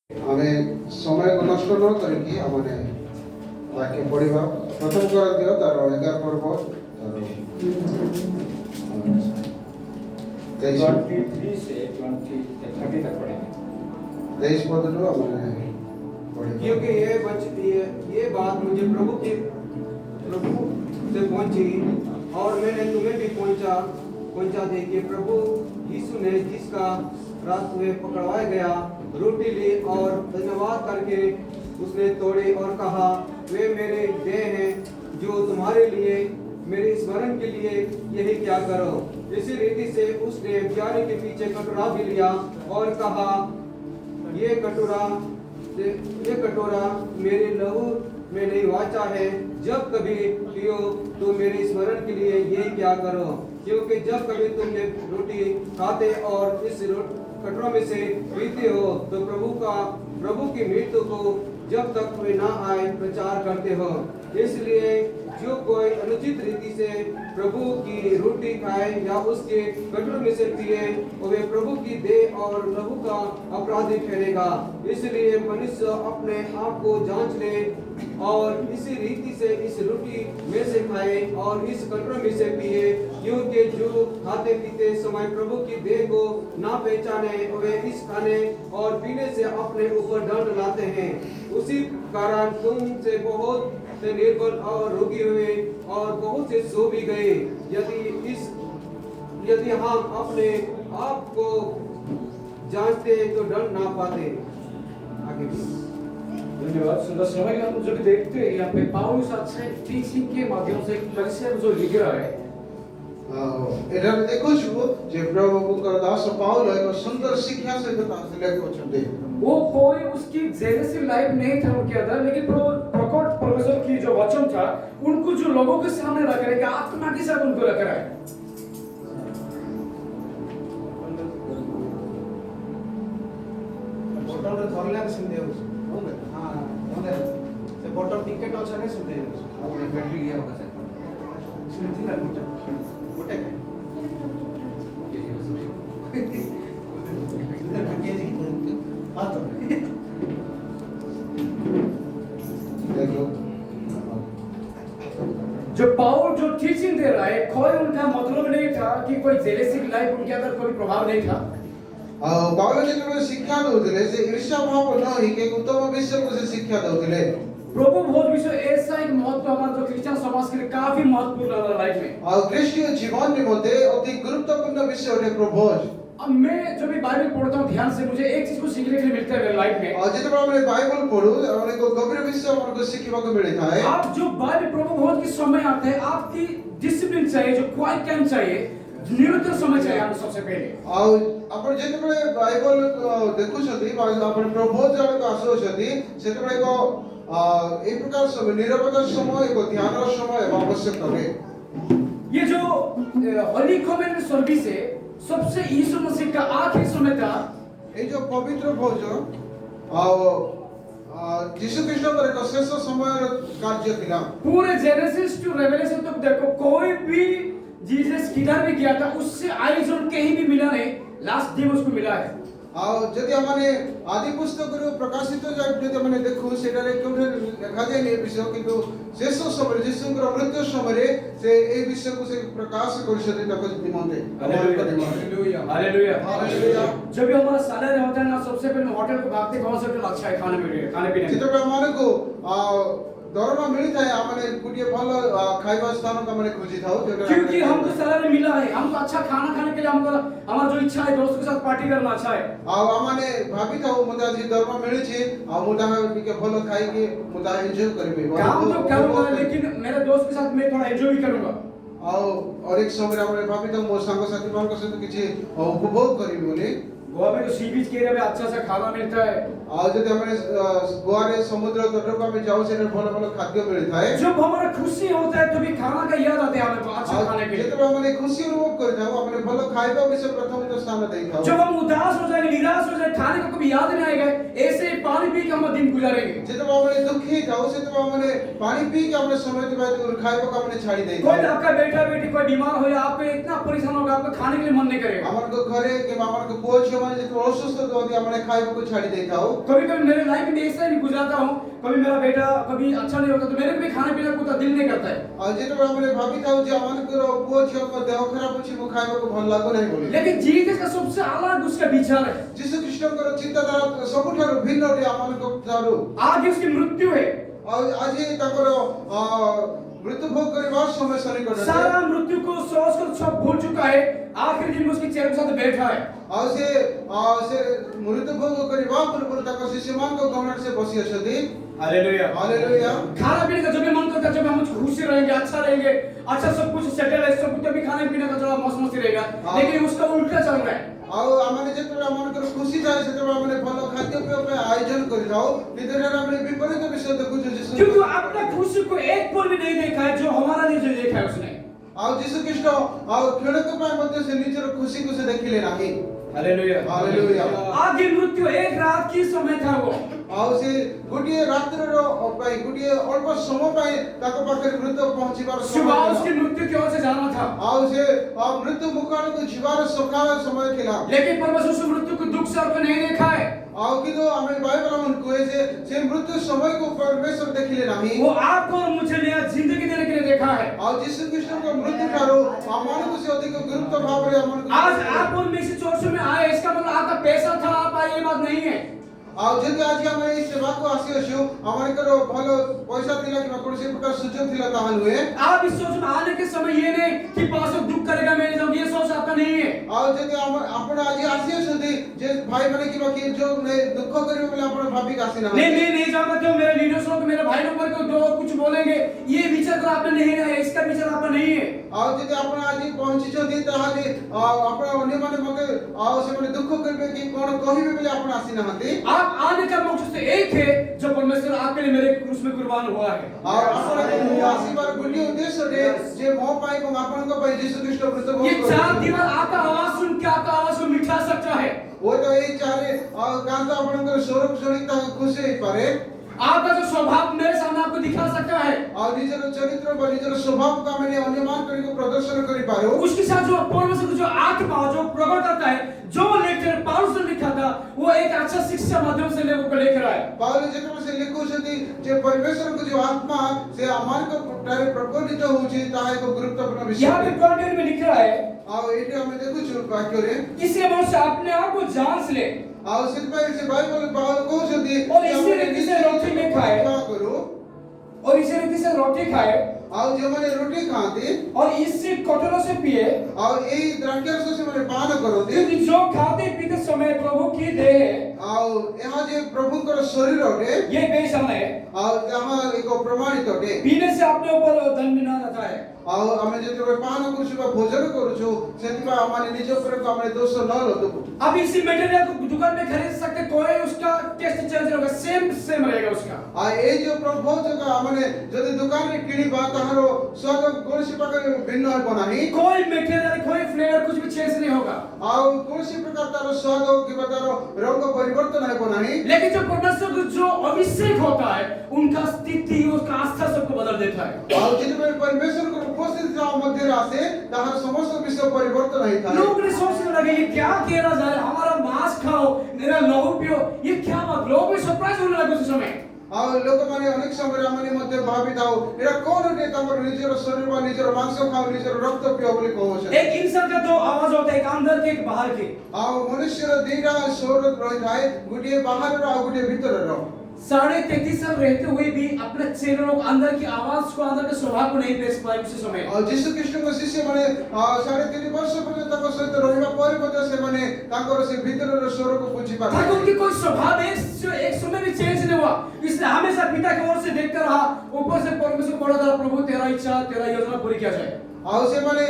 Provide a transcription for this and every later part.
ଆମେ ସମୟକୁ ନଷ୍ଟ ନ କରିକି ଆମମାନେ ବାକ୍ୟ ପଢ଼ିବା। ପ୍ରଥମ କରନ୍ତିୟ ତାର 11 ପର୍ବ ତାର 23 से 30 तक पढ़ेंगे। 23 पदରୁ ଆମମାନେ पढ़ेंगे। क्योंकि ये बात मुझे प्रभु से पहुंची और मैंने तुम्हें भी पहुंचा दी कि प्रभु यीशु ने जिसका रात में पकड़वाया गया रोटी ली और धन्यवाद करके उसने तोड़ी और कहा, वे मेरे देह हैं जो तुम्हारे लिए मेरे स्मरण के लिए यही क्या करो। इसी रीति से उसने प्यारे के पीछे कटोरा भी लिया और कहा, ये कटोरा मेरे लहू में नहीं वाचा है, जब कभी पियो तो मेरे स्मरण के लिए यही क्या करो। क्योंकि जब कभी तुम ये रोटी खाते और इस कटोरा में से पीते हो तो प्रभु की मृत्यु को जब तक वे ना आए प्रचार करते हो। इसलिए जो कोई अनुचित रीति से प्रभु की रोटी खाए या उसके कटोरे में से पिए वे प्रभु की देह और लहू का अपराधी ठहरेगा। इसलिए मनुष्य अपने आप को जांच ले और इसी रीति से इस रोटी में से खाए और इस कटोरे में से पिए, क्योंकि जो खाते पीते समय प्रभु की देह को ना पहचाने वे इस खाने और पीने से अपने ऊपर दंड लाते हैं। उसी कारण तुम से बहुत से निर्बल और रोगी हुए और बहुत से सो भी गए। यदि हम अपने आप को जांचते तो दंड ना पाते। आगे धन्यवाद। सुंदर समय हम जो भी देखते हैं यहाँ पे पौलुस अच्छे टीचिंग के माध्यम से कलीसिया जो लिख रहा है ଏଠାରେ ଦେଖୁଛୁ ଯେ ପ୍ରଭୁଙ୍କର ଦାସ ପାଉଲ ଏକ ସୁନ୍ଦର ଶିକ୍ଷା ସହିତ ଲେଖୁଛନ୍ତି। वो कोई उसकी जेलसी लाइफ नहीं था उनके अंदर, लेकिन प्रकट परमेश्वर की जो वचन था उनको जो लोगों के सामने रख रहे हैं, आत्मा के साथ उनको रख रहा है। बोतल रे धरला के सुन देउ हां ओने से बोतल टिकट अच्छा ने सुन देउ अपने बैटरी गया होगा सर सुन थी ना गोटे जो पाउल जो टीचिंग दे रहा है कोई उनका मतलब नहीं था कि कोई जेलेसी लाइफ उनके अंदर कोई प्रभाव नहीं था। ପାଉଲ ଯେତେବେଳେ ଶିକ୍ଷା ଦଉଥିଲେ ସେ ଈର୍ଷା ଭାବ ନ ହେଇକି ଉତ୍ତମ ବିଷୟକୁ ସେ ଶିକ୍ଷା ଦଉଥିଲେ। प्रभु बहुत विषय ऐसा एक महत्व हमारे जो क्रिश्चियन समाज के लिए काफी महत्वपूर्ण है लाइफ में। ଆଉ ଖ୍ରୀଷ୍ଟୀୟ ଜୀବନ ନିମନ୍ତେ ଅତି ଗୁରୁତ୍ୱପୂର୍ଣ୍ଣ ବିଷୟ ଅଟେ ପ୍ରଭୋଜ। अब मैं जब भी बाइबल पढ़ता हूँ ध्यान से मुझे एक चीज को सीखने के लिए मिलता है मेरे लाइफ में। ଆଉ ଯେତେବେଳେ ଆମେ ବାଇବଲ ପଢୁ ଅନେକ ଗଭୀର ବିଷୟ ଆମକୁ ଶିଖିବାକୁ ମିଳିଥାଏ। आप जो बाइबल प्रभु बहुत के समय आते हैं आपकी डिसिप्लिन चाहिए, जो क्वाइट टाइम चाहिए, निरंतर समय चाहिए हम सबसे पहले। ଆଉ ଆପଣ ଯେତେବେଳେ ବାଇବଲ ଦେଖୁଛନ୍ତି ଆପଣ ପ୍ରଭୋଜ ଜଣକୁ ଆସୁଛନ୍ତି ସେତେବେଳେ ଏକ এই প্রকার সময় নিরবতার সময় এক ধ্যানের সময় আবশ্যক হবে। ये जो होली कमेंट सर्विस है सबसे यीशु मसीह का आखिरी समय था। এই যে পবিত্র ভোজ যিশু খ্রিস্টଙ୍କର ଏକ ଶେଷ ସମୟର କାର୍ଯ୍ୟ ଥିଲା। पूरे जेनेसिस टू रेवलेशन तक देखो कोई भी जीसस किधर भी गया था उससे आयोजन कहीं भी मिला नहीं, लास्ट डे उसको मिला है। ଆଉ ଯଦି ଆମେ ଆଦି ପୁସ୍ତକରୁ ପ୍ରକାଶିତ ଯଦି ଆମେ ଦେଖୁ ସେଠାରେ କେଉଁଠି ଲେଖାଯାଏନି ଏ ବିଷୟ, କିନ୍ତୁ ଶେଷ ସମୟରେ ଯୀଶୁଙ୍କର ମୃତ୍ୟୁ ସମୟରେ ସେ এই ବିଷୟକୁ ସେ ପ୍ରକାଶ କରିଛନ୍ତି ତାଙ୍କ ନିମନ୍ତେ। Hallelujah hallelujah. जब भी हमारा सैलरी होता है ना सबसे पहले होटल को भागते कौन सा होटल अच्छा है खाने पीने ଯେତେବେଳେ ଆମମାନଙ୍କୁ दरमा मिलता है हमने कुछ भल खाइबा स्थान को हमने खोजी थाओ, क्योंकि हमको सैलरी मिला है, हमको अच्छा खाना खाने के लिए हमको हमारा जो इच्छा है दोस्तों के साथ पार्टी करना अच्छा है। आ हमने भाभी थाओ मुदा जी दरमा मिली छी आ मुदा के भल खाई के मुदा एंजॉय करबे काम तो करूंगा लेकिन मेरे दोस्त के साथ मैं थोड़ा एंजॉय भी करूंगा। और एक समय हमने भाभी थाओ मो संग साथी मान के साथ किछि उपभोग करी बोले। गोवा में तो सी बीच के एरिया में अच्छा सा खाना मिलता है। आज जब हमने गोवा रे समुद्र तट को हमें जाओ से भल भल खाद्य मिलता है। जब हमारा खुशी होता है तो भी खाना का याद आता है हमें अच्छा खाने के लिए। जब हमने खुशी अनुभव करते हैं हमने भल खाइबा विषय प्रथम तो स्थान देखाओ। जब हम उदास हो जाएंगे निराश हो जाए खाने का कभी याद नहीं आएगा, ऐसे पानी पी के हम दिन गुजारेंगे। जब हमने दुखी जाओ से तो हमने पानी पी के हमने समय के बाद खाइबा को हमने छाड़ी देंगे। कोई आपका बेटा बेटी कोई बीमार हो या आप इतना परेशान होगा आपको खाने के लिए मन नहीं करेगा। हमारे को घरे के हमारे को पुओ छे ପିଲାମାନେ ଯେତେବେଳେ ଅସୁସ୍ଥ ରୁହନ୍ତି ଆମେ ଖାଇବାକୁ ଛାଡ଼ି ଦେଇଥାଉ। कभी कभी मेरे लाइफ में ऐसा ही गुजरता हूँ, कभी मेरा बेटा कभी अच्छा नहीं होता तो मेरे को भी खाने पीने को उतना दिल नहीं करता है। ଆଉ ଯେତେବେଳେ ଆମେ ଭାବିଥାଉ ଯେ ଆମମାନଙ୍କର ପୁଅ ଝିଅଙ୍କ ଦେହ ଖରାପ ଅଛି ମୁଁ ଖାଇବାକୁ ଭଲ ଲାଗୁନାହିଁ ବୋଲି। लेकिन जीसस का सबसे अलग उसका विचार है। ଯୀଶୁ ଖ୍ରୀଷ୍ଟଙ୍କର ଚିନ୍ତାଧାରା ସବୁଠାରୁ ଭିନ୍ନ ଅଟେ ଆମମାନଙ୍କ ଠାରୁ। आज उसकी मृत्यु है, ଆଉ ଆଜି ତାଙ୍କର मृत्यु भोग କରିବା ସମୟ ସନ୍ନିକଟ। सारा मृत्यु को सोच कर सब भूल चुका है, आखिरी दिन में उसके चेहरे के साथ बैठा है। ଆଉ ସେ ମୃତ୍ୟୁ ଭୋଗ କରିବା ପୂର୍ବରୁ ତାଙ୍କ ଶିଷ୍ୟମାନଙ୍କ ଗହଣରେ ସେ ବସି ଅଛନ୍ତି। हालेलुया। ହାଲେଲୁୟା। खाना पीने का जब भी मन करता है, जब हम खुशी रहेंगे, अच्छा रहेंगे, अच्छा सब कुछ सेटल है, सब कुछ अभी खाने पीने का थोड़ा मौज मस्ती रहेगा, लेकिन उसका उल्टा चल रहा है। ଆଉ ଆମେ ଯେତେବେଳେ ଆମମାନଙ୍କର ଖୁସି ଥାଏ ସେତେବେଳେ ଆମେ ଭଲ ଖାଦ୍ୟପେୟ ପାଇଁ ଆୟୋଜନ କରିଥାଉ, ନିଦରେ ଆମେ ବିପରୀତ ବିଷୟ ଦେଖୁଛୁ। ଯୀଶୁ क्योंकि अपना खुशी को एक पल भी नहीं देखा है जो हमारा लिए जो देखा है उसने। ଆଉ ଯୀଶୁ ଖ୍ରୀଷ୍ଟ ଆଉ କ୍ଷଣକ ପାଇଁ ମଧ୍ୟ ସେ ନିଜର ଖୁସିକୁ ସେ ଦେଖିଲେ ନାହିଁ। हालेलुया। हालेलुया। आगे मृत्यु एक रात की समय था वो। ଆଉ ସେ ଗୋଟିଏ ରାତ୍ରିର ପାଇଁ ଗୋଟିଏ ଅଳ୍ପ ସମୟ ପାଇଁ ତାଙ୍କ ପାଖରେ ମୃତ୍ୟୁ ପହଞ୍ଚିବାର ସମୟ सुबह ଥିଲା। उसकी मृत्यु की ओर से जाना था, ଆଉ ସେ ମୃତ୍ୟୁ ମୁଖାଣକୁ ଯିବାର ସକାଳ ସମୟ ଥିଲା। लेकिन परमेश्वर उस मृत्यु को दुख से आपको नहीं देखा है। ଆଉ କିନ୍ତୁ ଆମେ ବାଇବଲ ଆମକୁ କୁହେ ଯେ ସେ ମୃତ୍ୟୁ ସମୟକୁ ପରମେଶ୍ୱର ଦେଖିଲେ ନାହିଁ। वो आपको और मुझे नया जिंदगी देने के लिए देखा है। ଆଉ ଯୀଶୁ ଖ୍ରୀଷ୍ଟଙ୍କ ମୃତ୍ୟୁ ଠାରୁ ଆମମାନଙ୍କୁ ସେ ଅଧିକ ଗୁରୁତ୍ୱ ଭାବରେ ଆମମାନଙ୍କୁ आज आप और मैं इस चर्च में आए, इसका मतलब आपका पैसा था आप आए, ये बात नहीं है। ଆଉ ଯଦି ଆଜି ଆମେ ଏଇ ସେବାକୁ ଆସିଅଛୁ ଆମମାନଙ୍କର ଭଲ ପଇସା ଥିଲା କିମ୍ବା କୌଣସି ପ୍ରକାର ସୁଯୋଗ ଥିଲା ତାହା ନୁହେଁ। आप इस सोच में आने के समय ये नहीं कि पास्टर दुख करेगा मैं नहीं जाऊंगा, ये सोच आपका नहीं है। ଆଉ ଯଦି ଆପଣ ଆଜି ଆସିଅଛନ୍ତି ଯେ ଭାଇମାନେ କିମ୍ବା କିଏ ଯୋଉ ଦୁଃଖ କରିବେ ବୋଲି ଆପଣ ଭାବିକି ଆସିନାହାନ୍ତି। नहीं मैं नहीं जाऊंगा, क्यों मेरे लीडर्स लोग मेरे भाई लोग को दो कुछ बोलेंगे, ये विचार तो आपने नहीं है, इसका विचार आपका नहीं है। ଆଉ ଯଦି ଆପଣ ଆଜି ପହଞ୍ଚିଛନ୍ତି ତାହେଲେ ଆପଣ ଅନ୍ୟମାନେ ମତେ ଆଉ ସେମାନେ ଦୁଃଖ କରିବେ କି କଣ କହିବେ ବୋଲି ଆପଣ ଆସିନାହାନ୍ତି। आप आने का मकसद तो एक है जो परमेश्वर आपके लिए मेरे क्रूस में कुर्बान हुआ है। ଆଉ ଆପଣ ଆସିବାର ଗୋଟିଏ ଉଦ୍ଦେଶ୍ୟରେ ଯେ ମୋ ପାଇଁ ଏବଂ ଆପଣଙ୍କ ପାଇଁ ଯୀଶୁ ଖ୍ରୀଷ୍ଟ ମୃତ୍ୟୁ ये ଭୋଗ चार କରିଥିଲେ। दीवार आपका आवाज सुन के आपका आवाज को मिठा सकता है। ହୁଏତ ଏଇ ଚାରି କାନ୍ଥ ଆପଣଙ୍କର ସ୍ୱରକୁ ଶୁଣି ତାହା ଖୁସି ହେଇପାରେ। आपका जो स्वभाव मेरे सामने आपको दिखा सकता है। ଆଉ ନିଜର ଚରିତ୍ର ବା ନିଜର ସ୍ୱଭାବକୁ ଆମେ ଅନ୍ୟମାନଙ୍କୁ ପ୍ରଦର୍ଶନ କରିପାରୁ। उसके साथ जो परमेश्वर जो आत्मा जो प्रकट करता है, जो लेकर पौलुस ने लिखा था, वो एक अच्छा शिक्षा माध्यम से लोगों को लेकर आया। ପାଉଲ ଯେତେବେଳେ ସେ ଲେଖୁଛନ୍ତି ଯେ ପରମେଶ୍ୱରଙ୍କ ଯୋଉ ଆତ୍ମା ସେ ଆମମାନଙ୍କ ଠାରେ ପ୍ରକଟିତ ହଉଛି ତାହା ଏକ ଗୁରୁତ୍ୱପୂର୍ଣ୍ଣ ବିଷୟ। यहाँ पे कंटेंट में लिख रहा है, ଆଉ ଏଇଠି ଆମେ ଦେଖୁଛୁ ବାକ୍ୟରେ इसलिए मनुष्य अपने आप को जांच ले ଆଉ ସେଥିପାଇଁ ସେ ବାଇବଲ ପାଉଲ କହୁଛନ୍ତି और इसी रीति से रोटी में खाए କରୁ और इसी रीति से रोटी खाए ଆଉ ଯେଉଁମାନେ ରୁଟି ଖାଆନ୍ତି और इसी कटोरों से पिए, ଆଉ ଏଇ ଦ୍ରାକ୍ଷାରସ ସେମାନେ ପାନ କରନ୍ତି। क्योंकि जो खाते पीते समय प्रभु की देह है, ଆଉ ଏହା ଯେ ପ୍ରଭୁଙ୍କର ଶରୀର ଅଟେ ये बेचन है, ଆଉ ଏହା ଏକ ପ୍ରମାଣିତ ଅଟେ। पीने से अपने ऊपर दंड न रहता है। ଆଉ ଆମେ ଯେତେବେଳେ ପାନ କରୁଛୁ ବା ଭୋଜନ କରୁଛୁ ସେଥିପାଇଁ ଆମେ ନିଜ ଉପରକୁ ଆମେ ଦୋଷ ନ ଲଦବୁ। अब इसी मटेरियल को दुकान में खरीद सकते, कोई उसका टेस्ट चेंज होगा, सेम रहेगा उसका। ଆଉ ଏଇ ଯୋଉ ପ୍ରଭୁ ଯୋଗ ଆମେ ଯଦି ଦୋକାନରେ କିଣିବା ତାହାର ସ୍ୱାଦ କୌଣସି ପ୍ରକାର ଭିନ୍ନ ହେବ ନାହିଁ। कोई मटेरियल कोई फ्लेवर कुछ भी चेंज नहीं होगा। ଆଉ କୌଣସି ପ୍ରକାର ତାର ସ୍ୱାଦ କିମ୍ବା ତାର ରଙ୍ଗ ପରିବର୍ତ୍ତନ ହେବ ନାହିଁ। लेकिन जो परमेश्वर को जो अभिषेक होता है, उनका स्थिति उसका आस्था सबको बदल देता है। ଆଉ ଯେତେବେଳେ ପରମେଶ୍ୱରଙ୍କର ଉପସ୍ଥିତି ଆମ ମଧ୍ୟରେ ଆସେ ତାହାର ସମସ୍ତ ବିଷୟ ପରିବର୍ତ୍ତନ ହେଇଥାଏ। लोग ने सोचने लगे ये क्या किया जा रहा है, हमारा मांस खाओ, मेरा लहू पियो, ये क्या बात। लोग भी सरप्राइज होने लगे उस समय। ଆଉ ଲୋକମାନେ ଅନେକ ସମୟରେ ଆମେ ମଧ୍ୟ ଭାବିଥାଉ ଏଇଟା କଣ ଅଟେ ତାଙ୍କର ନିଜର ଶରୀର ବା ନିଜର ମାଂସ ଖାଉ ନିଜର ରକ୍ତ ପିଅ ବୋଲି କହୁଛନ୍ତି। एक इंसान का दो आवाज होता है, एक अंदर के एक बाहर के। ଆଉ ମନୁଷ୍ୟର ଦିଟା ସ୍ୱର ରହିଥାଏ, ଗୋଟିଏ ବାହାରର ଆଉ ଗୋଟିଏ ଭିତରର। 33.5 साल रहते हुए भी अपने चेहरों अंदर की आवाज को अंदर के स्वभाव को नहीं बेच पाए उसी समय। ଆଉ ଯୀଶୁ ଖ୍ରୀଷ୍ଟଙ୍କ ଶିଷ୍ୟମାନେ 3.5 ବର୍ଷ ପର୍ଯ୍ୟନ୍ତ ତାଙ୍କ ସହିତ ରହିବା ପରେ ମଧ୍ୟ ସେମାନେ ତାଙ୍କର ସେ ଭିତରର ସ୍ୱରକୁ ବୁଝି ताकि ପାରିଲେ। उनकी कोई स्वभाव है जो एक समय भी चेंज नहीं हुआ, इसलिए हमेशा पिता की ओर से देखता रहा, ऊपर से परमेश्वर को बोला था प्रभु तेरा इच्छा तेरा योजना पूरी किया जाए। ଆଉ ସେମାନେ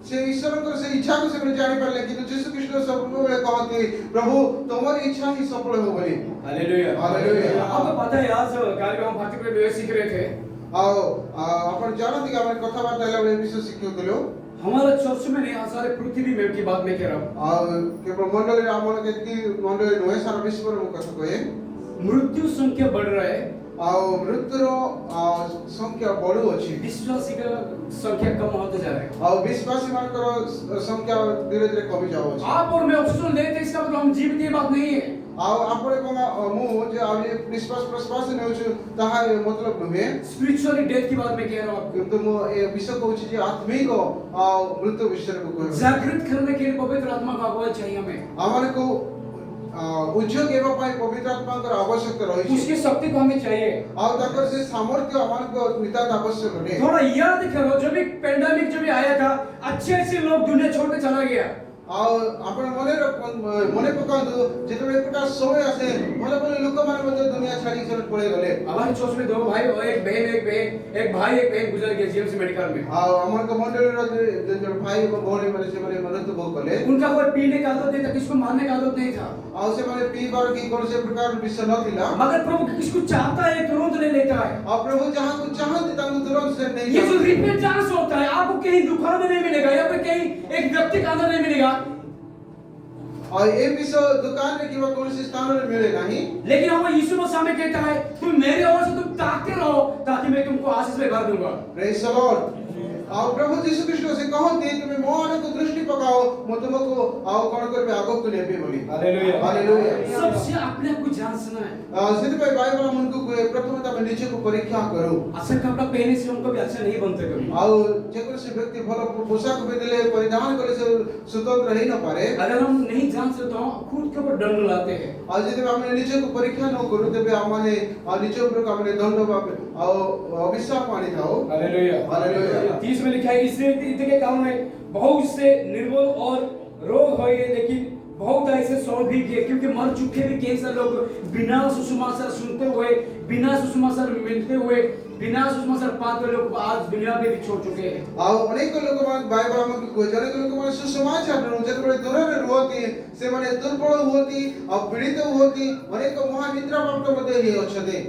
ସେ ଈଶ୍ୱରଙ୍କର ସେ ଇଚ୍ଛାକୁ ସେମାନେ ଜାଣିପାରିଲେ, କିନ୍ତୁ ଯୀଶୁ ଖ୍ରୀଷ୍ଟ ସବୁବେଳେ କହନ୍ତି ପ୍ରଭୁ ତମର ଇଚ୍ଛା ହିଁ ସଫଳ ହଉ ବୋଲି। हालेलुया। हालेलुया। आपको पता है आज गाड़ी में हम भक्ति के लिए सीख रहे थे, ଆଉ ଆପଣ ଜାଣନ୍ତି କି ଆମେ କଥାବାର୍ତ୍ତା ହେଲା ବେଳେ ବିଷୟ ଶିଖୁଥିଲୁ। हमारे चर्च में नहीं, सारे पृथ्वी में की बात मैं कह रहा हूँ। ଆଉ କେବଳ ମଣ୍ଡଳୀରେ ଆମର କେତିକି ମଣ୍ଡଳୀ ନୁହେଁ ସାରା ବିଶ୍ୱର ମୁଁ କଥା କହେ। मृत्यु संख्या बढ़ रहा है ଆଉ ମୃତ୍ୟୁର ସଂଖ୍ୟା ବଢୁଅଛି विश्वासी का संख्या कम होते जा रहा है। ଆଉ ବିଶ୍ୱାସୀ ମାନଙ୍କର ସଂଖ୍ୟା ଧୀରେ ଧୀରେ କମି ଯାଉଛି आप और मैं ऑक्सीजन लेते हैं, इसका मतलब हम जीवित, ये बात नहीं है। ଆଉ ଆପଣ ଏବଂ ମୁଁ ଯେ ଆମେ ନିଶ୍ୱାସ ପ୍ରଶ୍ୱାସ ନେଉଛୁ ତାହା ମତଲବ ନୁହେଁ स्पिरिचुअली डेथ की बात मैं कह रहा हूँ आपको। କିନ୍ତୁ ମୁଁ ଏ ବିଷୟ କହୁଛି ଯେ ଆତ୍ମିକ ଆଉ ମୃତ୍ୟୁ ବିଷୟରେ ମୁଁ କହିବି जागृत करने के लिए पवित्र आत्मा का अगुवाई चाहिए हमें। ଆମମାନଙ୍କୁ ଉଦ୍ୟୋଗ ହେବା ପାଇଁ ପବିତ୍ର ଆତ୍ମାଙ୍କର ଆବଶ୍ୟକତା ରହିଛି उसकी शक्ति को हमें चाहिए। ଆଉ ତାଙ୍କର ସେ ସାମର୍ଥ୍ୟ ଆମମାନଙ୍କୁ ନିତାନ୍ତ ଆବଶ୍ୟକ ଅଟେ थोड़ा याद करो, जब भी पेंडेमिक जब भी आया था, अच्छे अच्छे लोग दुनिया छोड़ के चला गया। ଆଉ ଆପଣ ମନେ ପକାନ୍ତୁ ଯେତେବେଳେ ଏପଟା ସମୟ ଆସେ ଭଲ ଭଲ ଲୋକମାନେ ମଧ୍ୟ ଦୁନିଆ ଛାଡି ପଳେଇ ଗଲେ हमारे चर्च में 2 भाई और एक बहन एक भाई एक बहन गुजर गए जीएमसी मेडिकल में। ଆଉ ଆମର ମଣ୍ଡଳୀର ଯେ ଭାଇ ଏବଂ ଭଉଣୀ ମାନେ ସେମାନେ ମୃତ୍ୟୁବୋଧ କଲେ उनका कोई पीने का आदत नहीं था, किसको मारने का आदत नहीं था, ଆଉ ସେମାନେ ପିଇବାର କି କୌଣସି ପ୍ରକାର ବିଷୟ ନଥିଲା मगर प्रभु किसको चाहता है तुरंत ले लेता है। ଆଉ ପ୍ରଭୁ ଯାହାକୁ ଚାହାନ୍ତି ତାଙ୍କୁ ତୁରନ୍ତ ସେ ये ନେଇଯାଆନ୍ତି जो रिपेंटेंस होता है, आपको कहीं दुकान में नहीं मिलेगा या फिर कहीं एक व्यक्ति का अंदर नहीं मिलेगा, ଆଉ ଏ ବିଷୟ ଦୋକାନରେ କିମ୍ବା କୌଣସି ସ୍ଥାନରେ ମିଳେ ନାହିଁ लेकिन हमें यीशु मसीह में कहता है तुम मेरे ओर से तुम ताकते रहो ताकि मैं तुमको आशीष में भर दूंगा। ପ୍ରେଜ୍ ଦ ଲର୍ଡ ଆଉ ପ୍ରଭୁ ଯୀଶୁ ଖ୍ରୀଷ୍ଟ ସେ କହନ୍ତି ତୁମେ ମୋ ଆଡ଼କୁ ଦୃଷ୍ଟି ପକାଅ ମୁଁ ତୁମକୁ ଆଉ କଣ କରିବି ଆଗକୁ ନେବି ବୋଲି हालेलुया। ହାଲେଲୁୟା सबसे अपने आप को जांचना है। ସେଥିପାଇଁ ବାଇବଲ ଆମକୁ କୁହେ ପ୍ରଥମେ ତମେ ନିଜକୁ ପରୀକ୍ଷା କରୁ अच्छा कपड़ा पहनने से हमको भी अच्छा नहीं बनते कभी। ଆଉ ଯେକୌଣସି ବ୍ୟକ୍ତି ଭଲ ପୋଷାକ ପିନ୍ଧିଲେ ପରିଧାନ କଲେ ସେ ସ୍ୱତନ୍ତ୍ର ହେଇ ନପାରେ अगर हम नहीं जांचते तो हम खुद के ऊपर दंड लाते हैं। ଆଉ ଯଦି ଆମେ ନିଜକୁ ପରୀକ୍ଷା ନ କରୁ ତେବେ ଆମମାନେ ନିଜ ଉପରକୁ ଆମେ ଦଣ୍ଡ ଆଉ ଅଭିଶାପ ଆଣିଥାଉ हालेलुया। हालेलुया। 30 में लिखा है इससे के कारण में बहुत से निर्बल और रोग हुए, लेकिन बहुत ऐसे सौ भी गए क्योंकि मर चुके भी कैंसर लोग बिना सुसमाचार सुनते हुए, बिना सुसमाचार मिलते हुए, बिना सुसमाचार पाते लोग आज दुनिया में भी छोड़ चुके हैं। ଆଉ ଅନେକ ଲୋକମାନେ ବାଇବଲ ଆମକୁ କୁହେ ଅନେକ ଲୋକମାନେ ସୁସମାଚାର ଯେତେବେଳେ ଦୂରରେ ରୁହନ୍ତି ସେମାନେ ଦୁର୍ବଳ ହୁଅନ୍ତି ଆଉ ପୀଡ଼ିତ ହୁଅନ୍ତି ଅନେକ ମହାନିଦ୍ରା ପ୍ରାପ୍ତ ମଧ୍ୟ ହେଇ ଅଛନ୍ତି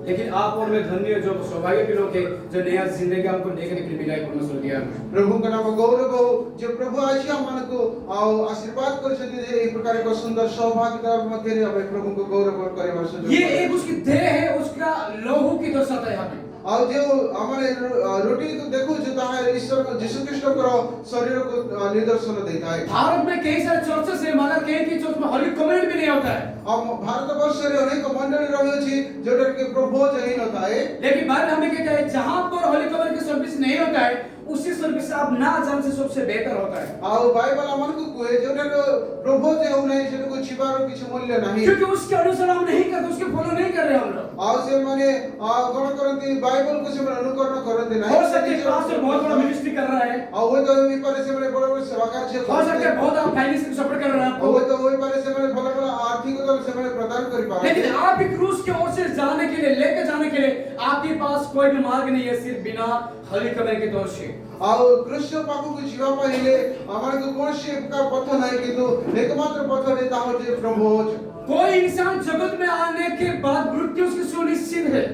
लेकिन आप और मैं धन्य जो सौभाग्य के लोग हैं जो नया जिंदगी हमको देखने के लिए मिला है परमेश्वर दिया हमें। ପ୍ରଭୁଙ୍କ ନାମ ଗୌରବ ହଉ ଯେ ପ୍ରଭୁ ଆଜି ଆମମାନଙ୍କୁ ଆଉ ଆଶୀର୍ବାଦ କରିଛନ୍ତି ଯେ ଏହି ପ୍ରକାର ଏକ ସୁନ୍ଦର ସୌଭାଗ୍ୟତା ମଧ୍ୟରେ ଆମେ ପ୍ରଭୁଙ୍କୁ ଗୌରବ କରିବା ସୁଯୋଗ ये एक उसकी देह है, उसका लहू की दर्शाता है हमें। ଆଉ ଯେଉଁ ଆମେ ରୁଟିକୁ ଦେଖୁଛୁ ତାହା ଈଶ୍ୱର ଯୀଶୁ ଖ୍ରୀଷ୍ଟଙ୍କର ଶରୀରକୁ ନିଦର୍ଶନ ଦେଇଥାଏ भारत में कई सारे चर्चेस है, मगर कई की चर्च में हॉली कमेंट भी नहीं होता है। ଆଉ ଭାରତ ବର୍ଷରେ ଅନେକ ମଣ୍ଡଳୀ ରହିଅଛି ଯୋଉଟାରେ କି ପ୍ରଭୋଜ ହେଇନଥାଏ लेकिन बाइबल हमें कहता है जहां पर हॉली कमेंट की सर्विस नहीं होता है, उसी सर्विस आप ना जान से सबसे बेहतर होता है। ଆଉ ବାଇବଲ ଆମକୁ କୁହେ ଯୋଉଟାରେ ପ୍ରଭୋଜ ହେଉନାହିଁ ସେଟାକୁ ଯିବାର କିଛି ମୂଲ୍ୟ ନାହିଁ क्योंकि उसके अनुसार हम नहीं करते, उसके फॉलो नहीं कर रहे हम लोग। ଆଉ ସେମାନେ କଣ କରନ୍ତି ବାଇବଲକୁ ସେମାନେ ଅନୁକରଣ କରନ୍ତି ନାହିଁ हो सकता है पास्टर बहुत बड़ा मिनिस्ट्री कर रहा है, ଆଉ ହୁଏତ ହୋଇପାରେ ସେମାନେ ବଡ଼ ବଡ଼ ସେବା କାର୍ଯ୍ୟ हो सकता है बहुत आप फाइनेंशियल सपोर्ट कर रहे हैं ଆଉ आपको, ହୁଏତ ହୋଇପାରେ ସେମାନେ ଭଲ ଭଲ ଆର୍ଥିକ ସେମାନେ ପ୍ରଦାନ କରିପାରନ୍ତି लेकिन आप एक क्रूस की ओर से जाने के लिए, लेकर जाने के लिए आपके पास कोई भी मार्ग नहीं है सिर्फ बिना हॉली कमेंट के दौर से। ଆଉ କୃଷ୍ଣ ପାଖକୁ ଯିବା ପାଇଁ ହେଲେ ଆମମାନଙ୍କୁ କୌଣସି ପ୍ରକାର ପଥ ନାହିଁ କିନ୍ତୁ ଏକମାତ୍ର ପଥରେ ତାହା ହେଉଛି ପ୍ରଭୋଜ कोई इंसान जगत में आने के बाद मृत्यु उसकी सुनिश्चित है,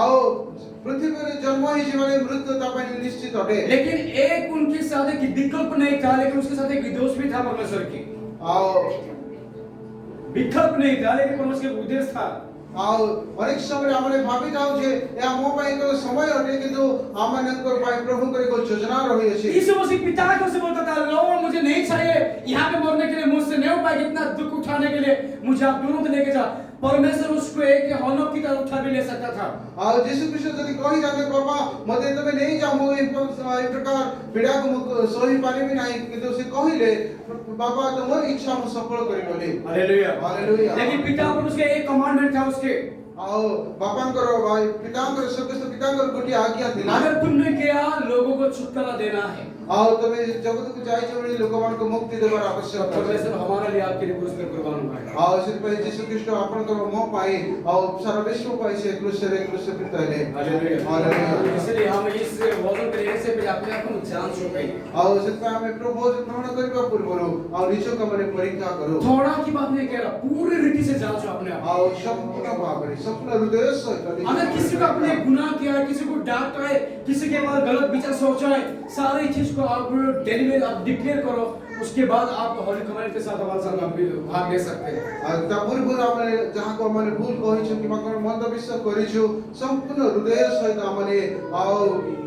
ଆଉ ପୃଥିବୀରେ ଜନ୍ମ ହେଇଯିବାରେ ମୃତ୍ୟୁ ତା ପାଇଁ ନିଶ୍ଚିତ ଅଟେ लेकिन एक उनके साथ एक विकल्प नहीं था, लेकिन उसके साथ एक विदोष भी था परमेश्वर की। ଆଉ विकल्प नहीं था, लेकिन परमेश्वर का उद्देश्य था। ଆଉ ଅନେକ ସମୟରେ ଆମେ ଭାବିଥାଉ ଯେ ଏହା ମୋ ପାଇଁ ଏକ ସମୟ ଅଟେ କିନ୍ତୁ ଆମମାନଙ୍କ ପାଇଁ ପ୍ରଭୁଙ୍କର ଏକ ଯୋଜନା ରହିଅଛି यीशु मसीह पिता को से बोलता था, लो मुझे नहीं चाहिए यहाँ पे मरने के लिए, मुझसे नहीं हो पाएगा इतना दुख उठाने के लिए, मुझे आप तुरंत लेके जा। परमेश्वर उसको एक हनोक की तरह उठा भी ले सकता था। ଆଉ ଯୀଶୁ ଖ୍ରୀଷ୍ଟ ଯଦି କହିଥାନ୍ତେ ବାବା ମୋତେ ତମେ ନେଇଯାଅ ମୁଁ ଏ ପ୍ରକାର ପୀଡ଼ାକୁ ମୁଁ ସହି ପାରିବି ନାହିଁ କିନ୍ତୁ ସେ କହିଲେ ବାବା ତୁମର ଇଚ୍ଛା ମୁଁ ସଫଳ କରିବି हालेलुया। हालेलुया। लेकिन पिता पर उसके एक कमांडमेंट था उसके, ଆଉ ବାପାଙ୍କର ପିତାଙ୍କର ସ୍ୱର୍ଗସ୍ଥ ପିତାଙ୍କର ଗୋଟିଏ ଆଜ୍ଞା ଥିଲା अगर तुमने किया लोगों को छुटकारा देना है। ଆଉ ତମେ ଜଗତକୁ ଯାଇଛ ବୋଲି ଲୋକମାନଙ୍କୁ ମୁକ୍ତି ଦେବାର ଆବଶ୍ୟକତା ଅଛି परमेश्वर हमारे लिए आपके लिए क्रूस पर कुर्बान हुआ है। ଆଉ ସେଥିପାଇଁ ଯୀଶୁ ଖ୍ରୀଷ୍ଟ ଆପଣଙ୍କର ମୋ ପାଇଁ ଆଉ ସାରା ବିଶ୍ୱ ପାଇଁ ସେ କ୍ରୁଶରେ କ୍ରୁଶିତ ହେଲେ हालेलुया। हालेलुया। इसलिए हम इस वचन को लेने से पहले अपने आप को जांच हो गई। ଆଉ ସେଥିପାଇଁ ଆମେ ପ୍ରଭୋଜ ଗ୍ରହଣ କରିବା ପୂର୍ବରୁ ଆଉ ନିଜକୁ ଆମେ ପରୀକ୍ଷା କରୁ थोड़ा की बात नहीं कह रहा, पूरी रीति से जांचो अपने आप। ଆଉ ସମ୍ପୂର୍ଣ୍ଣ ଭାବରେ ସମ୍ପୂର୍ଣ୍ଣ ହୃଦୟ ସହିତ अगर किसी को अपने गुनाह किया है, किसी को डांटा है, किसी के पास गलत विचार सोचा है, सारी चीज को आप डिक्लेयर करो, उसके बाद आप होली कम्युनिटी के साथ हमारे साथ आप भी भाग ले सकते हैं। ତା ପୂର୍ବରୁ ଆମେ ଯାହାକୁ ଆମେ ଭୁଲ କହିଛୁ କିମ୍ବା କ'ଣ ମନ୍ଦ ବିଶ୍ୱାସ କରିଛୁ ସମ୍ପୂର୍ଣ୍ଣ ହୃଦୟ ସହିତ ଆମେ ଆଉ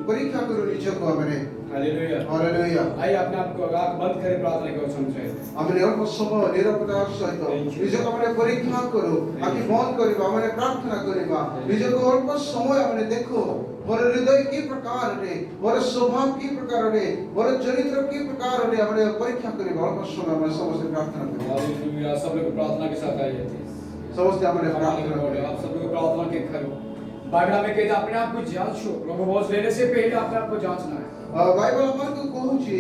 ପରୀକ୍ଷା କରୁ ନିଜକୁ ଆମେ। हालेलुया। ହାଲେଲୁୟା। आइए अपने आप को आंख बंद करें प्रार्थना के वचन से। ଆମେ ଅଳ୍ପ ସମୟ ନିରବତାର ସହିତ ନିଜକୁ ଆମେ ପରୀକ୍ଷା କରୁ ଆଖି ବନ୍ଦ କରିବା ଆମେ ପ୍ରାର୍ଥନା କରିବା ନିଜକୁ ଅଳ୍ପ ସମୟ ଆମେ ଦେଖୁ ମୋର ହୃଦୟ କି ପ୍ରକାରରେ ମୋର ସ୍ୱଭାବ କି ପ୍ରକାରରେ ମୋର ଚରିତ୍ର କି ପ୍ରକାରରେ ଆମେ ପରୀକ୍ଷା କରିବା ଅଳ୍ପ ସମୟ ଆମେ ସମସ୍ତେ ପ୍ରାର୍ଥନା କରିବା। हालेलुया। सब लोग प्रार्थना के साथ आइए। ସମସ୍ତେ ଆମେ ପ୍ରାର୍ଥନା କରିବା। आप सब लोग प्रार्थना के करो। बाइबल हमें कहता है अपने आप को जांचो। प्रभु बोझ लेने से पहले अपने आप को जांचना है। ବାଇବଲ ଆମକୁ କହୁଛି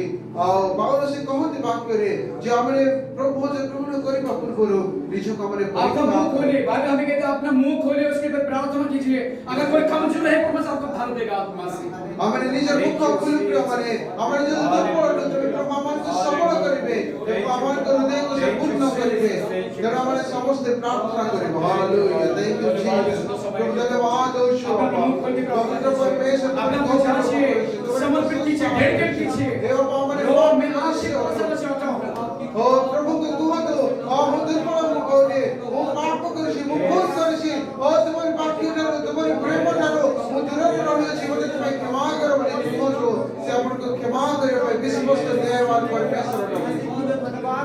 ବାଉଲ ସେ କହନ୍ତି ବାକ୍ୟରେ ଯେ ଆମେ ପ୍ରଭୁ ଭୋଜନ ଗ୍ରହଣ କରିବା ପୂର୍ବରୁ ନିଜକୁ ଆମେ आपका मुंह खोलिए। बाइबल हमें कहता है अपना मुंह खोलिए उसके बाद प्रार्थना कीजिए। अगर कोई कमजोर है परमेश्वर आपको भर देगा आत्मा से। ଆମେ ନିଜ ମୁଖ ଖୋଲିବା ମାନେ ଆମେ ଯଦି ଦୁର୍ବଳ ତେବେ ପ୍ରଭୁ ଆମକୁ ସବଳ କରିବେ ଏବଂ ଆମଙ୍କ ହୃଦୟକୁ ସେ ପୂର୍ଣ୍ଣ କରିବେ। ତେଣୁ ଆମେ ସମସ୍ତେ ପ୍ରାର୍ଥନା କରିବା। ହାଲେଲୁୟା। Thank you Jesus. प्रभु धन्यवाद दଉଛୁ ବାପା। ପବିତ୍ର ପରମେଶ୍ୱର अपना को जांचिए, समर्पित कीजिए, डेडिकेट कीजिए। लॉर्ड मैं आपसे प्रार्थना चाहता हूं। ଓ ପ୍ରଭୁଙ୍କୁ କୁହନ୍ତୁ ମୁଁ ଦୁର୍ବଳ ମୁଁ କହୁଛି ମୁଁ ପାପ କରିଛି ମୁଁ ଭୁଲ କରିଛି ଓ ତୁମର ବାକ୍ୟଠାରୁ ତୁମର ପ୍ରେମଠାରୁ ମୁଁ ଦୂରରେ ରହିଅଛି ମୋତେ ତୁମେ କ୍ଷମା କର ବୋଲି କୁହନ୍ତୁ। ସେ ଆପଣଙ୍କୁ କ୍ଷମା କରିବା ପାଇଁ ବିଶ୍ୱସ୍ତ ନ୍ୟାୟବାନ ପରମେଶ୍ୱର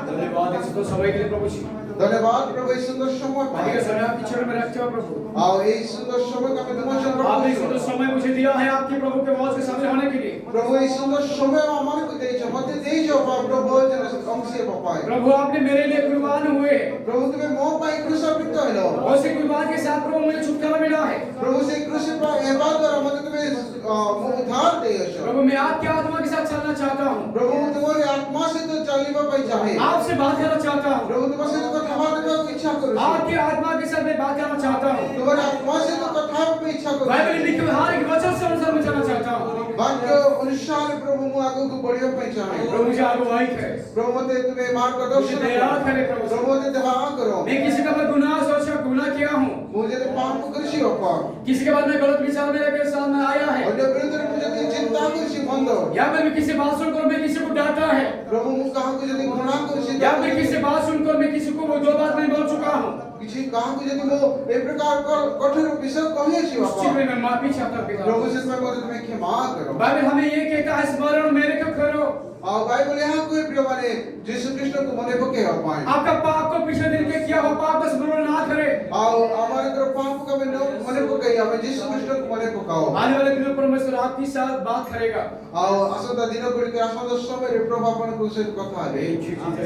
धन्यवाद इस तो समय के लिए प्रभु जी। धन्यवाद प्रभु इस सुंदर समय आगे का समय आपकी चरण में रखते हो प्रभु। आओ इस सुंदर समय का मैं विमोचन आपने सुंदर समय मुझे दिया है आपके प्रभु के वचन के सामने होने के लिए। प्रभु इस सुंदर समय हमारे को दे जो मत दे जो प्रभु जन अंशी पाए। प्रभु आपने मेरे लिए कुर्बान हुए। प्रभु तुम्हें मोह पाई क्रूसिफिक्स हो लो। उस कुर्बान के साथ प्रभु मुझे छुटकारा मिला है। प्रभु से क्रूसिफाई है बात और मत तुम्हें उद्धार दे जो। प्रभु मैं आपकी आत्मा के साथ चलना चाहता हूँ। प्रभु तुम्हारी आत्मा से तो चलने पाई चाहे। आपसे बात करना चाहता हूँ। प्रभु तुम्हारे से तो कथा करने की इच्छा करो। आपकी आत्मा के साथ मैं बात करना चाहता हूँ। तुम्हारी आत्मा से तो कथा पे इच्छा करो। बाइबल में लिखे हुए हर एक वचन से अनुसार मैं चलना चाहता हूँ। वाक्य अनुसार प्रभु मु आगो को बढ़िया पे चाहे। प्रभु मुझे अगुवाई करे। प्रभु मते तुम्हें मार्गदर्शन दया करे प्रभु। प्रभु मते दया करो। मैं किसी का गुनाह सोचा गुनाह किया हूँ। मुझे तो पाप कृषि होगा। किसी के बाद में गलत विचार मेरे के सामने आया है। और जब विरुद्ध मुझे तो चिंता कृषि बंद हो। या मैं किसी बात सुनकर मैं किसी को डांटा है। प्रभु मु कहाँ को यदि गुनाह कृषि। या मैं किसी बात सुनकर मैं किसी को वो दो बात नहीं बोल चुका हूँ। किसी कहाँ को यदि वो एक प्रकार का कठोर विषय कहे सी उस चीज में मैं माफी चाहता हूँ पिता। प्रभु से मैं बोलता तुम्हें क्षमा करो। बाइबल हमें ये कहता है स्मरण मेरे को करो। और बाइबल यहाँ कोई प्रिय माने यीशु कृष्ण को मने पके हो पाए। आपका पाप को पिछले दिन के किया हुआ पाप का स्मरण ना करे। और हमारे तरफ पाप का में मने पके हमें यीशु कृष्ण को मने पकाओ। आने वाले दिनों परमेश्वर आपके साथ बात करेगा। और आसंता दिनों गुड़ी के आसंता समय प्रभु अपन को से कथा है।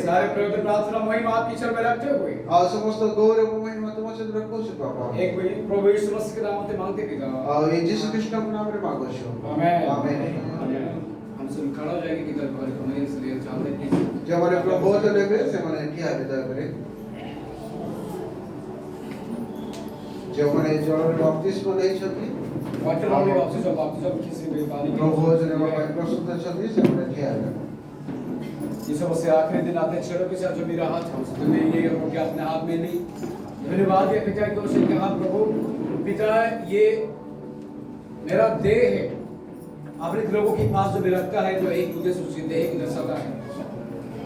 सारे प्रयोग प्रार्थना महिमा आपकी चरण में रखते हुए और समस्त गौरव महिमा तुम्हारे चंद्र रखो से पापा। एक प्रभु यीशु मसीह के नाम से मांगते पिता। और ये यीशु कृष्ण के नाम में मांगो छो। आमीन। आमीन। हम सब खड़ा हो जाएंगे कि दरबार में इसलिए चाहते हैं कि जब हमारे प्रभु चले गए से मैंने किया विदा करे। जब मैंने जल बपतिस्मा नहीं छथी वाटर में बपतिस्मा किसी भी पानी प्रभु जने बाबा प्रसन्न छथी से मैंने किया। ये सब से आखिरी दिन आपने चरणों के साथ जो भी रहा था उसको मैं ये हो कि अपने हाथ में नहीं धन्यवाद है पिता की ओर से कहा प्रभु पिता ये मेरा देह है अपने लोगों के पास जो भी रखता है जो एक उद्देश्य उचित है एक दर्शाता है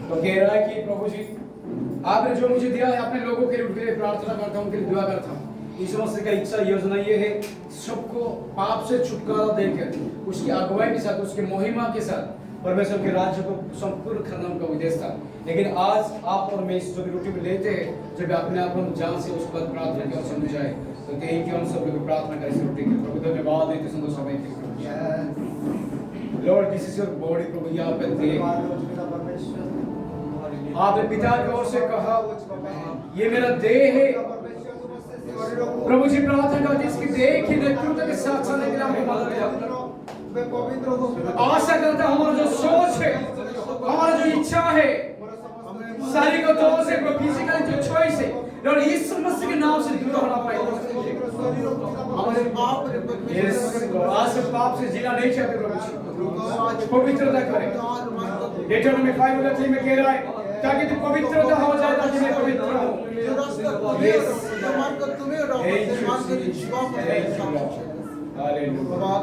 तो कह रहा है कि प्रभु जी आपने जो मुझे दिया है अपने लोगों के लिए प्रार्थना करता हूँ उनके लिए दुआ करता हूँ। यीशु मसीह का इच्छा योजना ये है सबको पाप से छुटकारा देकर उसकी अगुवाई के साथ उसके महिमा के साथ परमेश्वर के राज्य को संपूर्ण करना उनका उद्देश्य था। लेकिन आज आप और मैं जो भी रोटी में लेते हैं जब अपने आप हम जान से उस पर प्रार्थना की ओर समझाए तो यही कि हम सब लोग प्रार्थना करें इस रोटी के प्रभु धन्यवाद देते सुंदर समय के Lord this is your body प्रभु यहाँ पे दे आपने पिता की ओर से कहा ये मेरा देह है प्रभु जी प्रार्थना करते इसकी देह की नेतृत्व के साथ चलने के लिए हमें मदद करो। आशा करता हूं हमारा जो सोच है हमारा जो इच्छा है शारीरिक तौर से फिजिकल जो चॉइस है लॉर्ड यीशु मसीह के नाम से दूर होना पाए। हमारे पाप यस आज से पाप से जीना नहीं चाहते प्रभु जी पवित्रता करें। डेटोनॉमी 5:3 में कह रहा है ताकि तू पवित्रता हो जाए ताकि मैं पवित्र हूं। यस मार्ग तुम्हें रहो मार्ग की शिवा पर हालेलुया।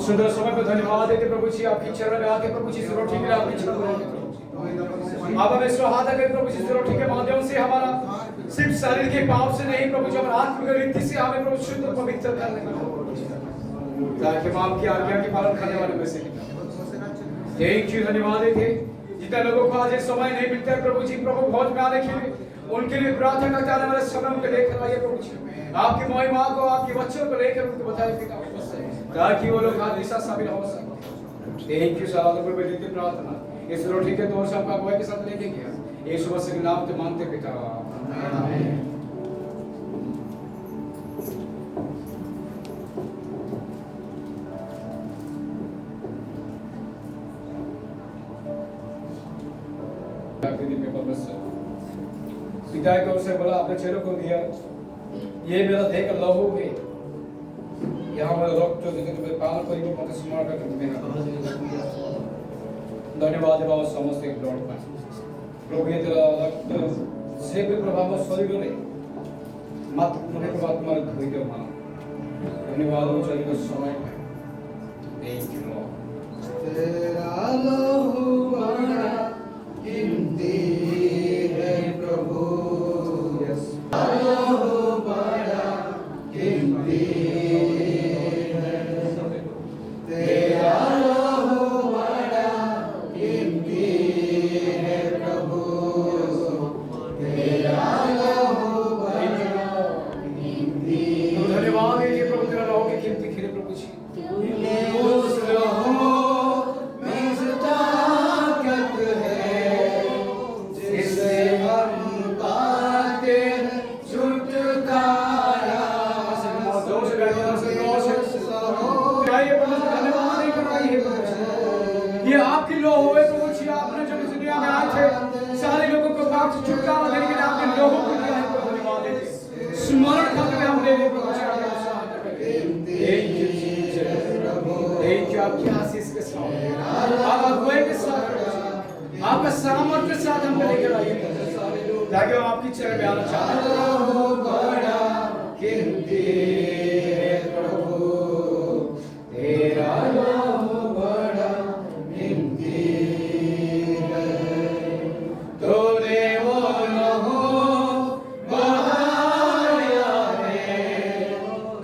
सुंदर समय पर धन्यवाद देते प्रभु जी, आपकी चरण में आके प्रभु जी जरूर ठीक है, आपकी चरण में आके आप हमें सुहाता करें प्रभु जी, जरूर ठीक के माध्यम से हमारा सिर्फ शरीर के पाप से नहीं प्रभु जी, हमारा आत्मिक रीति से हमें प्रभु शुद्ध और पवित्र करने का ताकि हम आपकी आज्ञा के पालन करने वाले में से थैंक यू, धन्यवाद देते। जितने लोगों को आज समय नहीं मिलता है प्रभु जी, प्रभु भोज में आने के लिए उनके लिए प्रार्थना करते आने वाले समय को लेकर आइए प्रभु जी, आपकी महिमा को आपके बच्चों को लेकर उनको बताए पिता ताकि वो लोग आज ऐसा शामिल हो सके। थैंक यू सारा प्रभु देते प्रार्थना इस रोटी के दौर से आपका अगुवाई के साथ लेके गया यीशु मसीह के नाम से मांगते पिता, आमीन। पिता की ओर से बोला अपने चेलों को दिया, ये मेरा देह का लहू है, यहाँ मेरा रक्त जो तुम्हें पालन करेंगे मत समर्पण करते हैं। धन्यवाद है बाबा समस्त एक लॉर्ड का प्रभु, ये तेरा रक्त से भी प्रभाव शरीर ने मत मुझे प्रभाव तुम्हारे धोई दे मानो। धन्यवाद हो चलिए कुछ समय में थैंक यू लॉर्ड। तेरा लहू बड़ा कीमती है प्रभु, लहू बड़ा कीमती है, तेरा लहू बड़ा कीमती है प्रभु, तेरा लहू बड़ा कीमती। धन्यवाद है ये प्रभु, तेरा लहू की कीमती खीरे प्रभु जी, उस लहू में ताकत है जिससे हम पाते छुटकारा। ये आपकी लोह हुए प्रभु जी, आपने जो इस दुनिया में आए थे सारे लोगों को पाप से छुटकारा देने के लिए आपने लोगों को दिया है प्रभु, धन्यवाद देते स्मरण करते हुए हमने ये प्रभु जी आपके सहायता करें। Thank you Prabhu, thank you आपकी आशीष के साथ, आप अगुवाई के साथ, आपका सामर्थ्य के साथ हमको लेकर आइए ताकि हम आपकी चरण में आना चाहते हैं। बड़ा कीमती है प्रभु, तेरा लहू बड़ा कीमती है, तूने वो लहू बहाया है,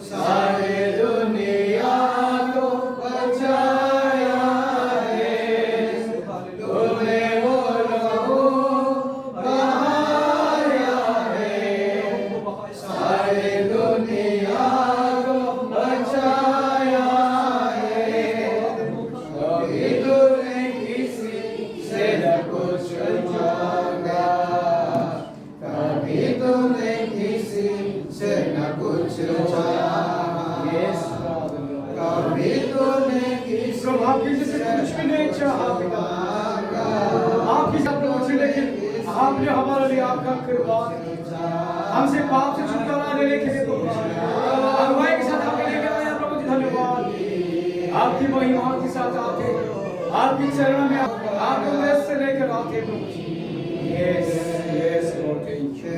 सारे दुनिया को बचाया है, तूने वो लहू बहाया है, आपके जैसे कुछ भी नहीं चाहा पिता, आपकी सब लोगों से, लेकिन आपने हमारे लिए आपका कृपा, हमसे पाप से छुटकारा देने के लिए अगुवाई के साथ हमें लेकर आया प्रभु जी, धन्यवाद। आपकी महिमा के साथ आते, आपकी चरणों में आपको मेरे से लेकर आते प्रभु जी। Yes, yes, Lord, thank you.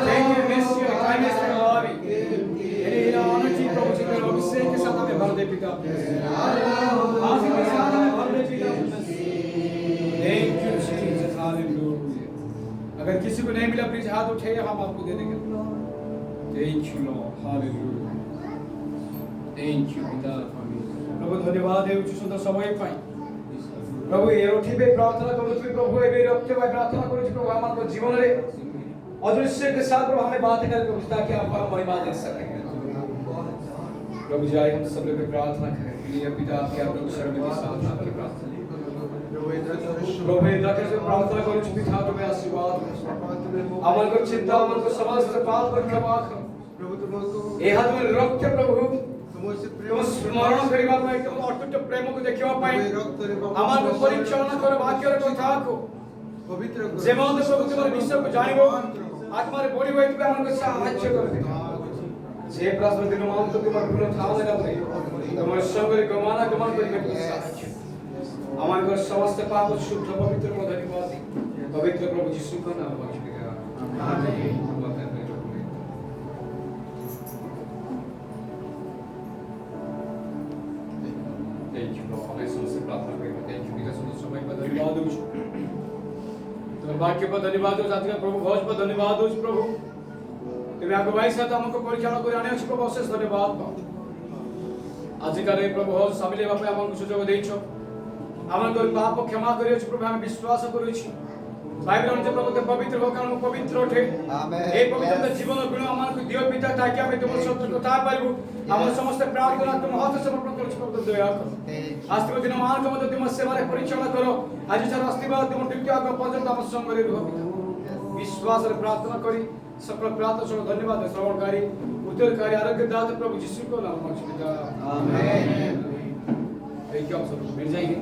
Thank you, miss your kindness and love. मेरी honor की प्रभु जी के अभिषेक के साथ हमें भर दे पिता, आशीष के साथ हमें भर दे पिता। Thank you, Jesus, hallelujah. अगर किसी को नहीं मिला प्लीज हाथ उठाइए, हम आपको दे देंगे। Thank you, Lord, hallelujah. Thank you, पिता। प्रभु धन्यवाद है उच्च सुंदर समय पाई प्रभु ये रोटी पे प्रार्थना करो तुम प्रभु ये रखते हुए प्रार्थना करो जी प्रभु हमारे जीवन रे अदृश्य के साथ प्रभु हमें बात कर प्रभु ताकि आप महिमा दे सकें प्रभु जी। हम सब लोग प्रार्थना करें ये पिता आपके आप लोग शरण के साथ आपकी प्रार्थना प्रभु इधर से प्रार्थना करो जी पिता तुम्हें आशीर्वाद अमल को चिंता अमल को समाज से पाप पर क्षमा करो प्रभु तुमको ये हाथ में रखते प्रभु तुमसे तुम स्मरण करिबा ପାଇଁ तुम अटूट प्रेम को देखिबा ପାଇଁ आमार को परिचालन कर वाक्य रे कथा को पवित्र जेमन प्रभु तुम्हारे विषय को जानिबो आत्मा रे बड़ी होई तुम हमन को साहाय्य कर दे जे प्रश्न दिन मान तो तुम्हार गुण ठाव लगा दे तुम्हारे सब रे गमाना गमन करिबे को साहाय्य आमार को समस्त पाप शुद्ध पवित्र को धन्यवाद पवित्र प्रभु यीशु का नाम में आमीन। Thank you, Lord. हमें समस्त प्रार्थना करेंगे। Thank you, पिता सुंदर समय पर धन्यवाद हो। तुम्हारे वाक्य पर धन्यवाद हो, साथी प्रभु भोज पर धन्यवाद हो प्रभु। तुम्हें अगुवाई साथ हमको परिचालन कर आने प्रभु अशेष धन्यवाद पाओ। आज का प्रभु भोज शामिल हेबा पे हमको सुযোগ देइछो। हमको पाप क्षमा करियो प्रभु हम विश्वास करूछि। बाइबल में प्रभु के पवित्र हो कारण पवित्र उठे आमेन। ए पवित्र जीवन गुण हमको दियो पिता ताकि हम तुम सतर्कता पाइबु हम समस्त प्रार्थना तुम हाथ समर्पण करू प्रभु दया करो। आज दिन मान को तुम सेवा रे परिचालन करो आज सारा आशीर्वाद तुम टिक्या को पर्यंत हम संग रे रहो विश्वास रे प्रार्थना करी सकल प्रार्थना सब धन्यवाद श्रवणकारी उत्तरकारी आरोग्य दाता प्रभु यीशु को नाम में पिता आमेन। थैंक यू आप सब मिल जाएंगे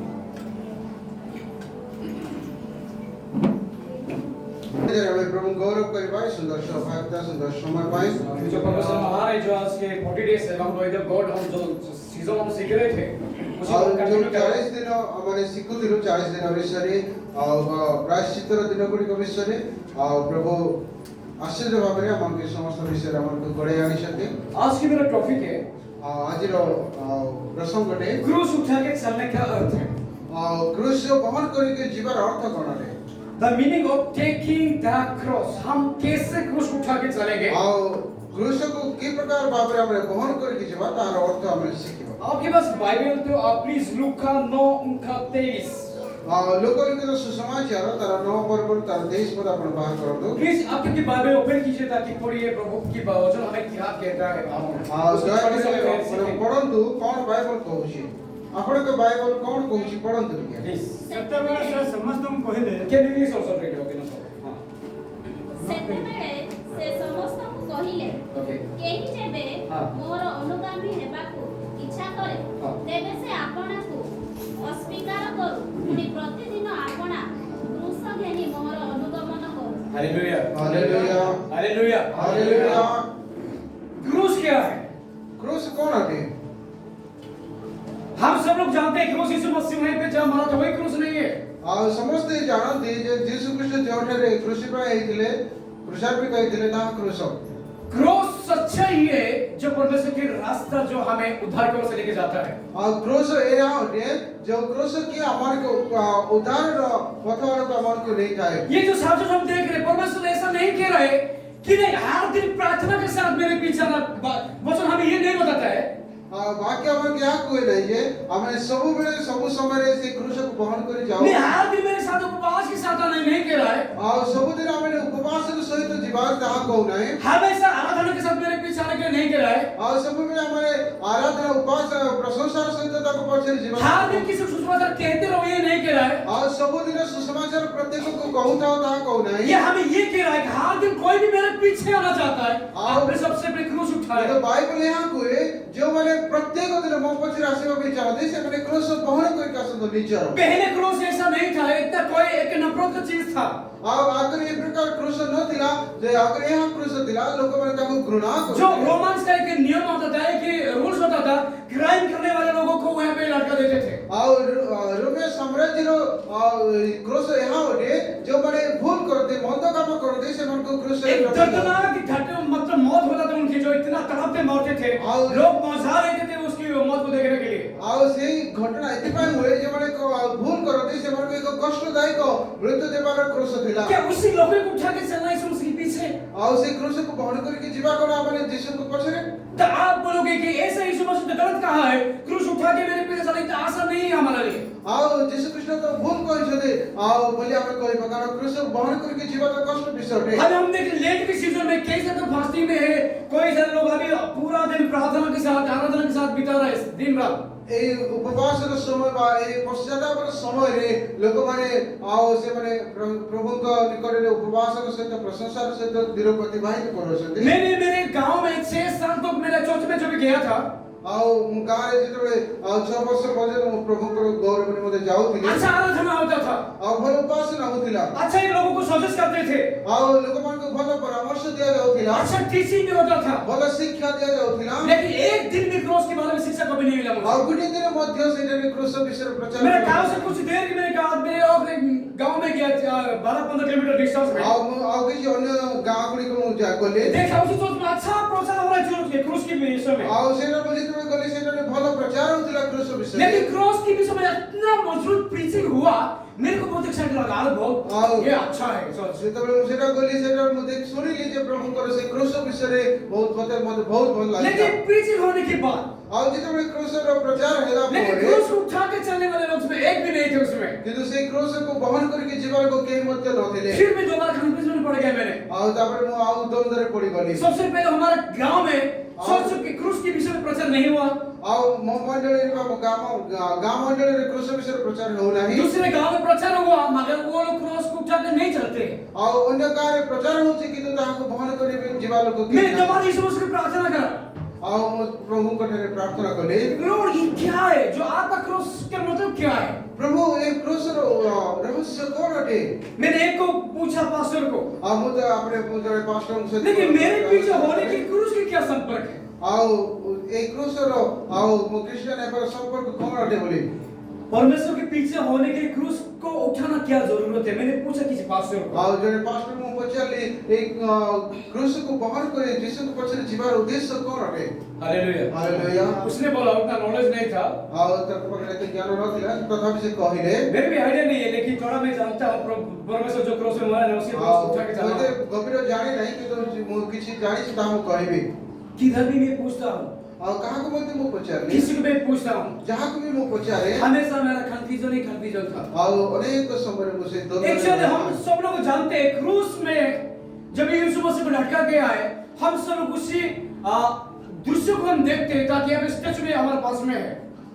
हमें प्रभु गौरव करबा सुंदर सौभाग्यता सुंदर समय पाए जो प्रोफेसर हमारे जो आज के 40 डेज है हम लोग गॉड हम जो सीजन हम सीख रहे थे उसी को कंटिन्यू कर 40 दिन हमारे सिखु दिन 40 दिन विषय प्रायश्चित दिन गुडी विषय प्रभु आश्चर्य भाव में हमके समस्त विषय हमको गड़े आनी सके। आज की मेरा टॉपिक है आज रो प्रसंग है क्रूस उठा के चलने का अर्थ है क्रूस वहन करके जीवन अर्थ कौन है The meaning of taking the cross हम कैसे क्रूस उठा के चलेंगे क्रूस को की प्रकार भाव में हमने वहन करके जीवन तार अर्थ हमें सीखिबा। आपके पास बाइबल तो आप प्लीज लूका 9:23 लोकल के सुसमाचार तार 9 पर तार 23 पद अपन बाहर कर दो प्लीज आप की बाइबल ओपन कीजिए ताकि पढ़िए प्रभु की वचन हमें क्या कहता है पढ़ंतु कौन बाइबल कहूची आपण के बाइबल कौन कहूची पढ़ंतु सेतेबेले से समस्त कहिले can you please also read okay ना सेतेबेले से समस्त को कहिले केही जेबे मोर अनुगामी हेबाकू इच्छा करे तेबे से आपना को अस्वीकार करू पुनी प्रतिदिन आपना क्रूस घेनी मोर अनुगमन करू। Hallelujah hallelujah hallelujah hallelujah. क्रूस क्या है क्रूस कौन है हम सब लोग जानते हैं क्रूस यीशु मसीह वहीं पे जहाँ मरा था वही क्रूस नहीं है समस्त जानते जे यीशु कृष्ण जोठरे क्रूसिफाई हेतिले क्रूसार्पित हेतिले ता क्रूस क्रूस सच्चा ही है जो परमेश्वर के रास्ता जो हमें उद्धार की ओर से लेके जाता है क्रूस एरा होते जो क्रूस की हमारे को उद्धार पथवार को हमारे को नहीं था। ये जो साथ हम देख रहे परमेश्वर ऐसा नहीं कह रहा है कि नहीं हर दिन प्रार्थना के साथ मेरे पीछे वचन हमें ये नहीं बताता है वाक्य हमें क्या कोई नहीं है हमें सब बेले सब समय रे से क्रूस को वहन कर जाओ नहीं हर दिन मेरे साथ उपवास के साथ आना नहीं कह रहा है और सब दिन हमें उपवास के सहित जीवन जहां को नहीं हमेशा आराधना के साथ मेरे पीछे आने के नहीं कह रहा है और सब बेले हमारे आराधना उपवास प्रशंसा सहित तक पछे जीवन हर दिन किसी सुसमाचार कहते रहो ये नहीं कह रहा है और सब दिन सुसमाचार प्रत्येक को कहूता ता को नहीं ये हमें ये कह रहा है कि हर दिन कोई भी मेरे पीछे आना चाहता है आपने सबसे बड़ी क्रूस उठाया तो बाइबल यहां को है जो वाले प्रत्येक दिन मो पछरे आसीबा पे चाहते से माने क्रोस बहन कोई कासंद निजर पहले क्रूस ऐसा नहीं था, इतना कोई एक नफरत का चीज था। आगर ये प्रकार क्रोस न थिला जे आगर यहाँ क्रोस थिला लोक माने ताको घृणा जो रोमांस का एक नियम होता था, एक रूल्स होता था, क्राइम करने वाले लोगों को वहां पे लटका देते थे। और रोमे साम्राज्य रो क्रोस यहाँ होते जो माने भूल करते मंद काम करते से मन को क्रोस एक दर्दनाक घटना मतलब मौत होता था उनकी, जो इतना तड़पते मरते थे, लोग मजा लेते थे उसकी मौत को देखने के लिए। और सेही घटना एतिपाई हुए जे माने भूल करते से मन को एक कष्टदायक मृत्यु देवार क्रोस थिला। क्या उसी लोगों को उठा के चलना है उसके पीछे? और से क्रोस को बहन करके जीवा कोना माने यीशु को पछरे तो आप बोलोगे कि ऐसा यीशु मसीह ने गलत कहा है, क्रूस उठा के मेरे पीछे चलना इतना आसान नहीं है हमारे लिए। और यीशु कृष्ण तो भूल कहि छथि और बोले हम कहि बगान क्रोस बहन करके जीवा तो कष्ट विषय है। अभी हम देख लेट के सीजन में कैसे तो फास्टिंग में है, कोई सारे लोग अभी पूरा दिन प्रार्थना के साथ आराधना के साथ बिता रहे हैं दिन रात। এই উপবাসের সময় বা এই পশ্চাতাপের সময়ে লোকমানে আও সে মানে প্রভুଙ୍କ নিকটରେ ଉପବାସର ସହିତ ପ୍ରଶଂସାର ସହିତ ଦିନ ପ୍ରତିବାହିତ କରୁଛନ୍ତି। मैंने मेरे गांव में 6 साल तक मेरे चर्च में जब गया था, ଆଉ ମୁଁ ଗାଁରେ ଯେତେବେଳେ 6 ବର୍ଷ ପର୍ଯ୍ୟନ୍ତ ମୁଁ ପ୍ରଭୁଙ୍କର ଗୌରବରେ ମଧ୍ୟ ଯାଉଥିଲି। अच्छा आराधना होता था, ଆଉ ଭଲ ଉପାସନା ହଉଥିଲା। अच्छा ही लोगों को सजेस्ट करते थे, ଆଉ ଲୋକମାନଙ୍କୁ ଭଲ ପରାମର୍ଶ ଦିଆଯାଉଥିଲା। अच्छा टीचिंग भी होता था। ଭଲ ଶିକ୍ଷା ଦିଆଯାଉଥିଲା। लेकिन एक दिन भी क्रॉस के बारे में शिक्षा कभी नहीं मिला मुझे। ଆଉ ଗୋଟିଏ ଦିନ ମଧ୍ୟ ସେଇଟାରେ କ୍ରୁଶ ବିଷୟରେ ପ୍ରଚାର मेरे गांव से कुछ देर के मेरे गांव में गया 12-15 किलोमीटर डिस्टेंस में। ଆଉ କିଛି ଅନ୍ୟ ଗାଁ ଗୁଡ଼ିକ ମୁଁ ଗଲି। देखा उस चर्च में अच्छा प्रचार हो रहा है क्रूस के विषय में। ଆଉ ସେଇଟା ମୁଁ ଯେତେବେଳେ गली ସେଇଟାରେ ଭଲ ପ୍ରଚାର ହଉଥିଲା କ୍ରୁଶ ବିଷୟରେ। लेकिन क्रॉस के विषय में इतना मजबूत प्रीचिंग हुआ, मेरे को बहुत एक्साइटेड लगा, अरे बहुत ये अच्छा है चर्च। ଯେତେବେଳେ ମୁଁ ସେଇଟା ଗଲି ସେଇଟା ମୁଁ ଦେଖି ଶୁଣିଲି ଯେ ପ୍ରଭୁଙ୍କର ସେ କ୍ରୁଶ ବିଷୟରେ ବହୁତ ମତେ ବହୁତ ଭଲ ଲାଗିଲା। लेकिन प्रीचिंग होने के बाद, ଆଉ ଯେତେବେଳେ କ୍ରୁଶର ପ୍ରଚାର ହେଲା लेकिन ପରେ क्रूस उठा के चलने वाले लोग उसमें एक भी नहीं थे उसमें। କିନ୍ତୁ ସେଇ କ୍ରୁଶକୁ ବହନ କରିକି ଯିବାକୁ କେହି ମଧ୍ୟ ନଥିଲେ। फिर भी दोबारा कंफ्यूजन में पड़ गया मैंने। ଆଉ ତାପରେ ମୁଁ ଆଉ ଦ୍ୱନ୍ଦ୍ୱରେ ପଡ଼ିଗଲି। सबसे पहले हमारे गांव में चर्च के क्रूस के विषय में प्रचार नहीं हुआ। ଆଉ ମୋ ମଣ୍ଡଳୀରେ ବା ମୋ ଗାଁ ମଣ୍ଡଳୀରେ କ୍ରୁଶ ବିଷୟରେ ପ୍ରଚାର ହେଉନାହିଁ। दूसरे गांव में प्रचार हुआ, मगर वो लोग क्रॉस को उठा के नहीं चलते। ଆଉ ଅନ୍ୟ ଗାଁରେ ପ୍ରଚାର ହେଉଛି କିନ୍ତୁ ତାହାକୁ ବହନ କରିକି ଯିବା ଲୋକ କେହି मैं ନାହାନ୍ତି। दोबारा यीशु मसीह की प्रार्थना करा, ଆଉ ମୁଁ ପ୍ରଭୁଙ୍କ ଠାରେ ପ୍ରାର୍ଥନା କଲି लॉर्ड ये क्या है, जो आपका क्रॉस का मतलब क्या है? ପ୍ରଭୁ ଏ କ୍ରୁଶର ରହସ୍ୟ କଣ ଅଟେ? मैंने एक को पूछा पास्टर को, ଆଉ ମୁଁ ତ ਆਪਣੇ ମୁଁ ଜଣେ ପାଷ୍ଟରଙ୍କ ସହିତ लेकिन मेरे पीछे होने की क्रूस की क्या संपर्क है? ଆଉ ଏ କ୍ରୁଶର ଆଉ ମୋ ଖ୍ରୀଷ୍ଟିଆନ ହେବାର ସମ୍ପର୍କ କଣ ଅଟେ ବୋଲି परमेश्वर के पीछे होने के लिए क्रूस को उठाना क्या जरूरत है? मैंने पूछा किसी पास्टर को। ଆଉ ଜଣେ ପାଷ୍ଟର ମୁଁ ପଚାରିଲି ଏଇ କ୍ରୁଶକୁ ବହନ କରି ଯୀଶୁଙ୍କ ପଛରେ ଯିବାର ଉଦ୍ଦେଶ୍ୟ କଣ ଅଟେ? हालेलुया। ହାଲେଲୁୟା। उसने बोला उतना नॉलेज नहीं था, ଆଉ ତାଙ୍କ ପାଖରେ ଏତେ ଜ୍ଞାନ ନଥିଲା ତଥାପି ସେ କହିଲେ मेरे भी आइडिया नहीं है, लेकिन थोड़ा मैं जानता हूँ परमेश्वर जो क्रॉस में मरा है उसके क्रॉस उठा के ମୁଁ चलना। ଏତେ ଗଭୀର ଜାଣି ନାହିଁ କିନ୍ତୁ ମୁଁ କିଛି ଜାଣିଛି ତାହା ମୁଁ କହିବି। किधर भी मैं पूछता हूँ, ଆଉ କାହାକୁ ମଧ୍ୟ ମୁଁ ପଚାରିଲି किसी को मैं पूछता हूँ, ଯାହାକୁ ବି ମୁଁ ପଚାରେ हमेशा मेरा कंफ्यूजन ही कंफ्यूजन था। ଆଉ ଅନେକ ସମୟରେ ମୁଁ ସେ एक्चुअली हम सब लोग जानते हैं क्रूस में जब यीशु मसीह को लटका गया है, हम सब लोग उसी दृश्य को हम देखते हैं ताकि अब स्टेचू में हमारे पास में है।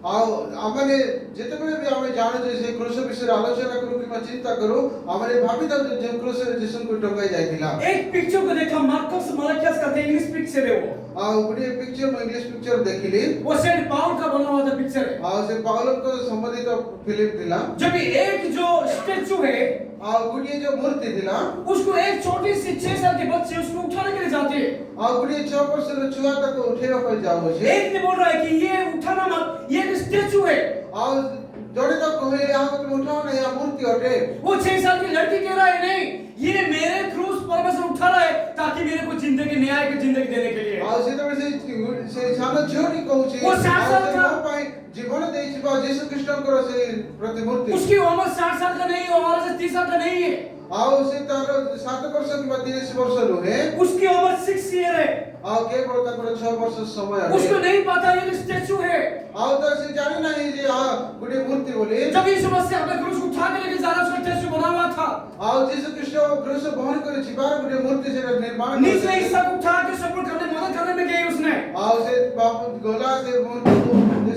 ଆଉ ଆମେ ଯେତେବେଳେ ବି ଆମେ ଜାଣୁ ଯେ ସେ କ୍ରୁଶ ବିଷୟରେ ଆଲୋଚନା କରୁ କିମ୍ବା ଚିନ୍ତା କରୁ ଆମେ ଭାବିଥାଉ ଯେ ଯେଉଁ କ୍ରୁଶରେ ଯୀଶୁଙ୍କୁ ଟଙ୍ଗାଇ ଯାଇଥିଲା। एक पिक्चर को देखा, मार्कस मलाकियास का इंग्लिश पिक्चर है वो। ଆଉ ଗୋଟିଏ ପିକ୍ଚର ମୁଁ ଇଂଲିଶ ପିକ୍ଚର ଦେଖିଲି। वो सेंट पाउल का बना हुआ था पिक्चर है। ଆଉ ସେ ପାଉଲଙ୍କ ସମ୍ବନ୍ଧିତ ଫିଲ୍ମ ଥିଲା। जब एक जो स्टेचू है, ଆଉ ଗୋଟିଏ ଯୋଉ ମୂର୍ତ୍ତି ଥିଲା उसको एक छोटी सी 6 साल के बच्चे उसको उठाने के लिए जाते हैं। ଆଉ ଗୋଟିଏ 6 ବର୍ଷର ଛୁଆ ତାକୁ ଉଠେଇବା ପାଇଁ ଯାଉଛି। एक ने बोल रहा है कि ये उठाना मत, ये एक स्टेचू है। ଆଉ ଜଣେ ତ କହିଲେ ଏହାକୁ ତୁମେ ଉଠାଅ ନା ଏହା ମୂର୍ତ୍ତି ଅଟେ। वो 6 साल की लड़की कह रहा है नहीं, ये मेरे क्रूस परमेश्वर उठा रहा है ताकि मेरे को जिंदगी न्याय की जिंदगी देने के लिए। ଆଉ ସେତେବେଳେ ସେ ସାନ ଝିଅଟି କହୁଛି वो 7 साल का ମୋ ପାଇଁ ଜୀବନ ଦେଇଯିବା ଯୀଶୁ ଖ୍ରୀଷ୍ଟଙ୍କର ସେ ପ୍ରତିମୂର୍ତ୍ତି। उसकी उम्र 60 साल का नहीं है, हमारा से 30 साल का नहीं है। ଆଉ ସେ ତାର 7 ବର୍ଷ କିମ୍ବା 30 ବର୍ଷ ନୁହେଁ। उसकी उम्र 6 ईयर है। ଆଉ କେବଳ ତାଙ୍କର 6 ବର୍ଷ ସମୟ उसको ଅଟେ। नहीं पता ये स्टेचू है। ଆଉ ତ ସେ ଜାଣି ନାହିଁ ଯେ ଗୋଟିଏ ମୂର୍ତ୍ତି ବୋଲି। जब यीशु मसीह अपना क्रूस उठा के लेके जा रहा उसका स्टेचू बना हुआ था। ଆଉ ଯୀଶୁ ଖ୍ରୀଷ୍ଟ କ୍ରୁଶ ବହନ କରି ଯିବାର ଗୋଟିଏ ମୂର୍ତ୍ତି ସେଟା ନିର୍ମାଣ निचले କରିଛନ୍ତି। हिस्सा को उठा के सपोर्ट करने मदद करने में गई उसने। ଆଉ ସେ ଗଲା ସେ ମୂର୍ତ୍ତିକୁ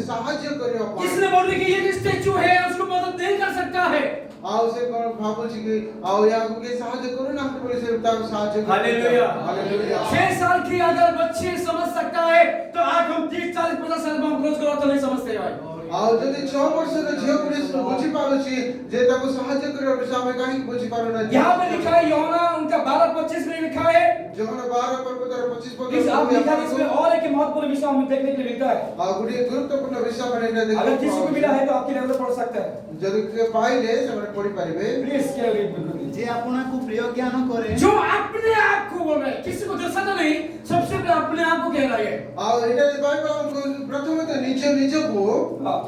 ସାହାଯ୍ୟ କରିବା ପାଇଁ। इसने बोल दी कि ये स्टेचू है, उसको मदद नहीं कर सकता है। ଆଉ ସେ କଣ ଭାବୁଛି କି ଆଉ ୟାକୁ କିଏ ସାହାଯ୍ୟ କରୁନାହାନ୍ତି ବୋଲି ସେ ତାକୁ ସାହାଯ୍ୟ କରୁଛି। हालेलुया। ହାଲେଲୁୟା। 6 साल की अगर बच्ची समझ सकता है तो आज हम 30, 40, 50 साल में हम क्रूस को जरूरत नहीं समझते भाई। ଆଉ ଯଦି 6 ବର୍ଷର ଝିଅକୁ ବୁଝି ପାରୁଛି ଯେ ତାକୁ ସାହାଯ୍ୟ କରିବା ବିଷୟ ଆମେ କାହିଁକି ବୁଝି ପାରୁନାହାନ୍ତି? यहाँ पे लिखा है यूहन्ना उनका 12:25 में लिखा है। ଯୋଉମାନେ 12 ପର୍ବ ତାର 25 ପଦ इस आप लिखा है, इसमें और एक महत्वपूर्ण विषय हमें देखने के लिए मिलता है। ଆଉ ଗୋଟେ ଗୁରୁତ୍ୱପୂର୍ଣ୍ଣ ବିଷୟ ମାନେ ଏଇଟା अगर किसी को ଦେଖିବାକୁ मिला है तो आपके लेवल पर पढ़ सकता है। ଯଦି କିଏ ପାଇଲେ ସେମାନେ ପଢି ପାରିବେ। प्लीज क्या रीड बिल्कुल। जे आपणाକୁ ପ୍ରିୟ ଜ୍ଞାନ କରେ जो अपने आप को बोल रहे हैं, किसी को दर्शाता नहीं, सबसे पहले अपने आप को कह रहा है। ଆଉ ଏଇଟା ବାଇବଲ ଆମକୁ ପ୍ରଥମେ ତ ନିଜକୁ हाँ।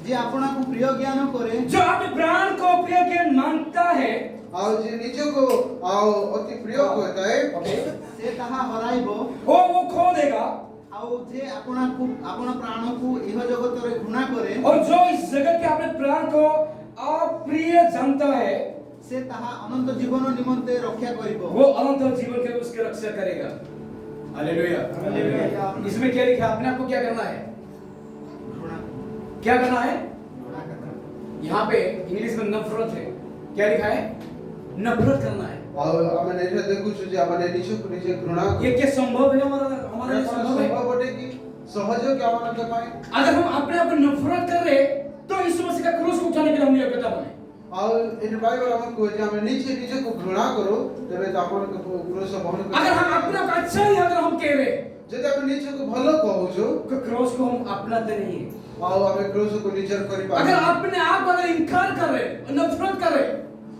जे आपणाକୁ ପ୍ରିୟ ଜ୍ଞାନ କରେ जो अपने प्राण को प्रिय ज्ञान मानता है, ଆଉ ଯେ ନିଜକୁ ଆଉ ଅତି ପ୍ରିୟ ହୋଇଥାଏ ସେ ତାହା ହରାଇବ वो खो देगा। ଆଉ ଯେ ଆପଣଙ୍କୁ ଆପଣ ପ୍ରାଣକୁ ଇହ ଜଗତରେ ଘୃଣା କରେ और जो इस जगत के अपने प्राण को अप्रिय जानता है, ସେ ତାହା ଅନନ୍ତ ଜୀବନ ନିମନ୍ତେ ରକ୍ଷା କରିବ। वो अनंत जीवन के लिए उसकी रक्षा करेगा। हालेलुया। इसमें क्या लिखा है? अपने आप को क्या करना है? ଘୃଣା क्या करना है? ଘୃଣା करना। यहाँ पे इंग्लिश में नफरत है। क्या लिखा है? नफरत करना है। ଆଉ ଆମେ ଏଇଟା ଦେଖୁଛୁ ଯେ ଆମେ ନିଜକୁ ନିଜେ ଘୃଣା ये क्या संभव है? हमारे लिए संभव है? ସମ୍ଭବ ଅଟେ କି ସହଜ କି ଆମମାନଙ୍କ ପାଇଁ? अगर हम अपने आप को नफरत कर रहे तो यीशु मसीह का क्रूस को उठाने के लिए हम योग्यता बने। ଆଉ ଏଠି ବାଇବଲ ଆମକୁ କହୁଛି ଯେ ଆମେ ନିଜକୁ ଘୃଣା କରୁ ତେବେ ତ ଆପଣଙ୍କ କ୍ରୁଶ ବହନ अगर हम अपने आप को अच्छा ही अगर हम कह रहे ଯଦି ଆମେ ନିଜକୁ ଭଲ କହୁଛୁ तो क्रूस को हम अपनाते नहीं है। ଆଉ ଆମେ କ୍ରୁଶକୁ ନିଜର अगर କରିପାରୁ अपने आप को अगर इनकार कर रहे, नफरत कर रहे,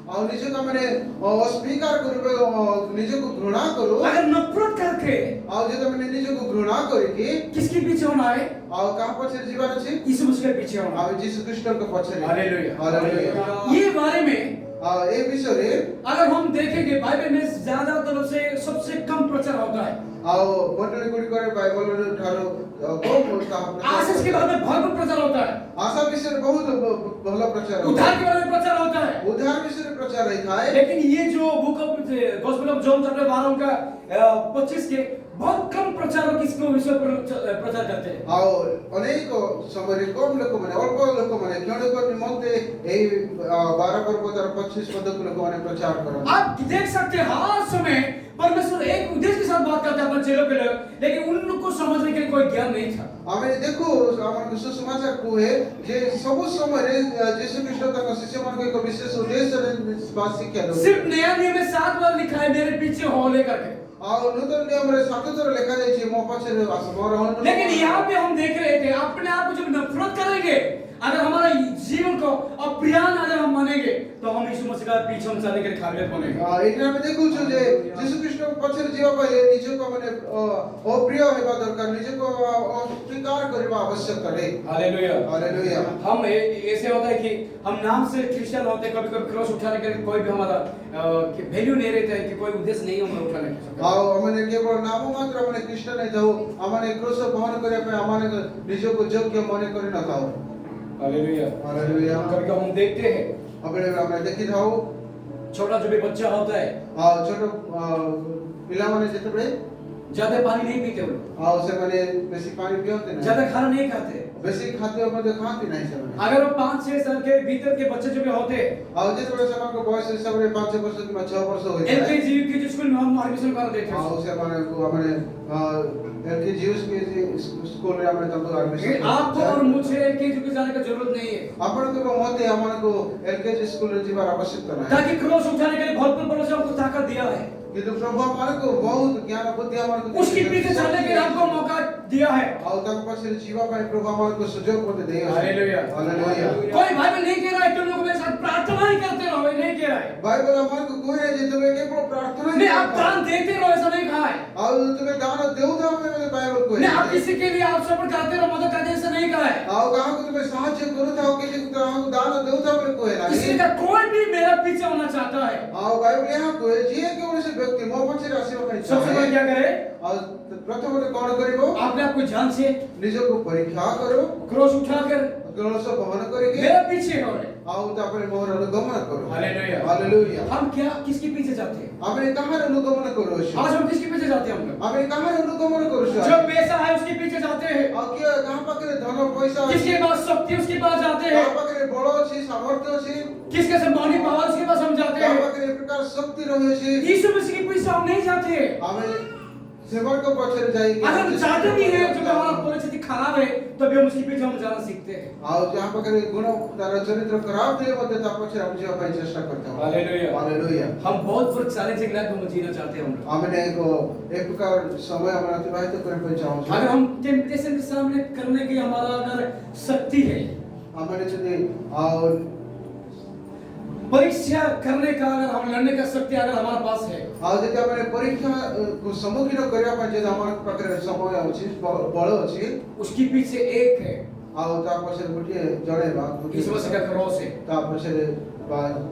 ଆଉ ନିଜକୁ ଆମେ ଅସ୍ୱୀକାର କରିବେ ନିଜକୁ ଘୃଣା କରୁ अगर नफरत करके ଆଉ ଯଦି ଆମେ ନିଜକୁ ଘୃଣା କରିକି किसके पीछे होना है? ଆଉ କାହା ପଛରେ ଯିବାର ଅଛି? यीशु मसीह के पीछे होना है। ଆଉ ଯୀଶୁ ଖ୍ରୀଷ୍ଟଙ୍କ ପଛରେ हालेलुया। ହାଲେଲୁୟା। ये बारे में ଆଉ ଏ ବିଷୟରେ अगर हम देखेंगे बाइबल में ज्यादा तरफ से सबसे कम प्रचार होता है। ଆଉ ମଣ୍ଡଳୀ ଗୁଡ଼ିକରେ ବାଇବଲ ଠାରୁ କମ୍ आशीष के बारे में भरपूर प्रचार होता है। आशा विषୟରେ ବହୁତ ଭଲ ପ୍ରଚାର उद्धार के बारे में प्रचार होता है। उद्धार विषୟରେ प्रचार ହେଇଥାଏ लेकिन ये जो book of gospel of John chapter 12 का 25 के बहुत कम प्रचारक इसको विषय पर प्रचार करते हैं। ଆଉ ଅନେକ ସମୟରେ କମ୍ ଲୋକମାନେ ଅଳ୍ପ ଲୋକମାନେ କ୍ଷଣିକ ନିମନ୍ତେ ଏହି 12 ପର୍ବ ତାର 25 ପଦକୁ ଲୋକମାନେ ପ୍ରଚାର କରନ୍ତି। आप देख सकते हैं हर समय परमेश्वर एक उद्देश्य के साथ बात करते हैं अपने चेलों के लिए, लेकिन उन लोग को समझने के लिए कोई ज्ञान नहीं था। ଆମେ ଦେଖୁ ଆମର ସୁସମାଚାର କୁହେ ଯେ ସବୁ ସମୟରେ ଯୀଶୁ ଖ୍ରୀଷ୍ଟ ତାଙ୍କ ଶିଷ୍ୟମାନଙ୍କୁ ଏକ ବିଶେଷ ଉଦ୍ଦେଶ୍ୟରେ ଶିକ୍ଷା ଦେଉଥିଲେ। सिर्फ नया नियम में 7 बार लिखा है मेरे पीछे हो लेकर के, ଆଉ ନୂତନ ନିୟମରେ 7 ଥର ଲେଖା ଯାଇଛି ମୋ ପଛରେ ଆସ ମୋର ଅନୁସରଣ लेकिन यहाँ पे हम देख रहे थे अपने आप को जब नफरत करेंगे, अगर हमारा जीवन को अप्रियान अगर हम मानेंगे तो हम यीशु मसीह का पीछे हम चलने के काबिलियत बनेंगे। ଏଇଠି ଆମେ ଦେଖୁଛୁ ଯେ ଯୀଶୁ ଖ୍ରୀଷ୍ଟଙ୍କ ପଛରେ ଯିବା ପାଇଁ ନିଜକୁ ମାନେ ଅପ୍ରିୟ ହେବା ଦରକାର ନିଜକୁ ଅସ୍ୱୀକାର କରିବା ଆବଶ୍ୟକ ଅଟେ। हालेलुया। ହାଲେଲୁୟା। हम ऐसे होता है कि हम नाम से क्रिश्चियन होते हैं, कभी कभी क्रॉस उठाने के लिए कोई भी हमारा वैल्यू नहीं रहता है कि कोई उद्देश्य नहीं हमें उठाने का। ଆଉ ଆମେ କେବଳ ନାମ ମାତ୍ର ଆମେ ଖ୍ରୀଷ୍ଟିଆନ ହେଇଥାଉ ଆମେ କ୍ରୁଶ ବହନ କରିବା ପାଇଁ ଆମେ ନିଜକୁ ଯୋଗ୍ୟ ମନେ କରିନଥାଉ। हालेलुया। ହାଲେଲୁୟା। कभी कभी हम देखते हैं ସବୁବେଳେ ଆମେ ଦେଖିଥାଉ छोटा जो भी बच्चा होता है ଆଉ ଛୋଟ ପିଲାମାନେ ଯେତେବେଳେ ज्यादा पानी नहीं पीते वो लोग, ଆଉ ସେମାନେ ବେଶୀ ପାଣି ପିଅନ୍ତି ନାହିଁ ज्यादा खाना नहीं खाते। ବେଶୀ ଖାଦ୍ୟ ମଧ୍ୟ ଖାଆନ୍ତି ନାହିଁ ସେମାନେ। अगर वो 5-6 साल के भीतर के बच्चे जो भी होते हैं, ଆଉ ଯେତେବେଳେ ସେମାନଙ୍କ ବୟସ ହିସାବରେ 5 ବର୍ଷ କିମ୍ବା 6 ବର୍ଷ ହୋଇଥାଏ एलकेजी यूकेजी स्कूल में हम एडमिशन कर देते ଆଉ हैं। ସେମାନଙ୍କୁ ଆମେ एलकेजी यूकेजी ସ୍କୁଲରେ ଆମେ ତାଙ୍କୁ ଆଡମିସନ आपको और मुझे एलकेजी की जाने का जरूरत नहीं है, ଆପଣଙ୍କୁ ଏବଂ ମୋତେ ଆମମାନଙ୍କୁ एलकेजी ସ୍କୁଲରେ ଯିବାର ଆବଶ୍ୟକତା ନାହିଁ। ताकि क्रॉस उठाने के लिए भरपूर परमेश्वर हमको ताकत दिया है, କିନ୍ତୁ ପ୍ରଭୁ ଆମମାନଙ୍କୁ ବହୁତ ଜ୍ଞାନ ବୁଦ୍ଧି ଆମମାନଙ୍କୁ उसके पीछे चलने के लिए हमको मौका दिया है। ଆଉ ତାଙ୍କ ପଛରେ ଯିବା ପାଇଁ ପ୍ରଭୁ ଆମମାନଙ୍କୁ ସୁଯୋଗ ମଧ୍ୟ ଦେଇଅଛି। हालेलुया। ହାଲେଲୁୟା। कोई बाइबल नहीं कह रहा है तुम लोग मेरे साथ प्रार्थना ही करते रहो, ये नहीं कह रहा है। ବାଇବଲ ଆମମାନଙ୍କୁ କୁହେ ଯେ ତୁମେ କେବଳ ପ୍ରାର୍ଥନା ହିଁ नहीं, आप କର। दान देते रहो, ऐसा नहीं कहा है। ଆଉ ତୁମେ ଦାନ ଦେଉଥାଅ ବୋଲି ବାଇବଲ କୁହେ। नहीं, आप किसी के लिए आप सपोर्ट करते रहो, मदद करते ऐसा नहीं कहा है। ଆଉ କାହାକୁ ତୁମେ ସାହାଯ୍ୟ କରୁଥାଅ କିଛି କାହାକୁ ଦାନ ଦେଉଥାଅ ବୋଲି କୁହେ ନାହିଁ। इसलिए का कोई भी मेरा पीछे होना चाहता है, ଆଉ ବାଇବଲ ଏହା କୁହେ ଯିଏ କୌଣସି ବ୍ୟକ୍ତି ମୋ ପଛରେ ଆସିବା ପାଇଁ सबसे पहले ଚାହେଁ क्या करे? ଆଉ ପ୍ରଥମରେ କଣ କରିବ आपने आपको जान से ନିଜକୁ ପରୀକ୍ଷା କର क्रोश उठाकर କଳସ ବହନ କରିକି मेरा पीछे हो रहे। ଆଉ ତାପରେ ମୋର ଅନୁଗମନ କର। हालेलुया। ହାଲେଲୁୟା। हम क्या किसके पीछे जाते हैं? ଆମେ କାହାର ଅନୁଗମନ କରୁଛୁ? आज हम किसके पीछे जाते हैं? हम लोग ଆମେ କାହାର ଅନୁଗମନ କରୁଛୁ? जो पैसा है उसके पीछे जाते हैं, ଆଉ କିଏ କାହା ପାଖରେ ଧନ ପଇସା ଅଛି किसके पास शक्ति उसके पास जाते କାହା हैं, ପାଖରେ ବଳ ଅଛି ସାମର୍ଥ୍ୟ ଅଛି किसके से मनी पावर उसके पास हम जाते କାହା हैं। ପାଖରେ ଏ ପ୍ରକାର ଶକ୍ତି ରହିଛି यीशु मसीह के पीछे हम नहीं जाते हैं। ଆମେ ସେମାନଙ୍କ ପଛରେ ଯାଇକି अगर हम चाहते भी हैं जो हमारा परिस्थिति खराब है तभी हम उसके पीछे हम जाना सीखते हैं। ଆଉ ଯାହା ପାଖରେ ଗୁଣ ତାର ଚରିତ୍ର ଖରାପ ଥିଲେ ମଧ୍ୟ ତା ପଛରେ ଆମେ ଯିବା ପାଇଁ ଚେଷ୍ଟା କରିଥାଉ। हालेलुया। हालेलुया। हम बहुत बहुत चैलेंजिंग लाइफ हम जीना चाहते हैं हम लोग। ଆମେ एक प्रकार समय ଆମେ अतिबाहित କରିବା ପାଇଁ ଚାହୁଁଛୁ। अगर हम टेम्पटेशन के सामने करने की हमारा अगर शक्ति है, ଆମେ ଯଦି ଆଉ परीक्षा करने का अगर हम लड़ने का शक्ति अगर हमारे पास है, ଆଉ ଯଦି ଆମେ ପରୀକ୍ଷା କୁ ସମ୍ମୁଖୀନ କରିବା ପାଇଁ ଯଦି ଆମ ପାଖରେ ସମୟ ଅଛି ବଳ ଅଛି उसके पीछे एक है, ଆଉ ତା ପଛରେ ଗୋଟିଏ ଜଣେଇବା यीशु मसीह का क्रॉस है। ତା ପଛରେ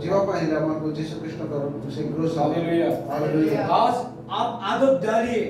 ଯିବା ପାଇଁ ହେଲେ ଆମକୁ ଯୀଶୁ ଖ୍ରୀଷ୍ଟଙ୍କର ସେ କ୍ରୁଶ। हालेलुया। हालेलुया। आज आप आदत डालिए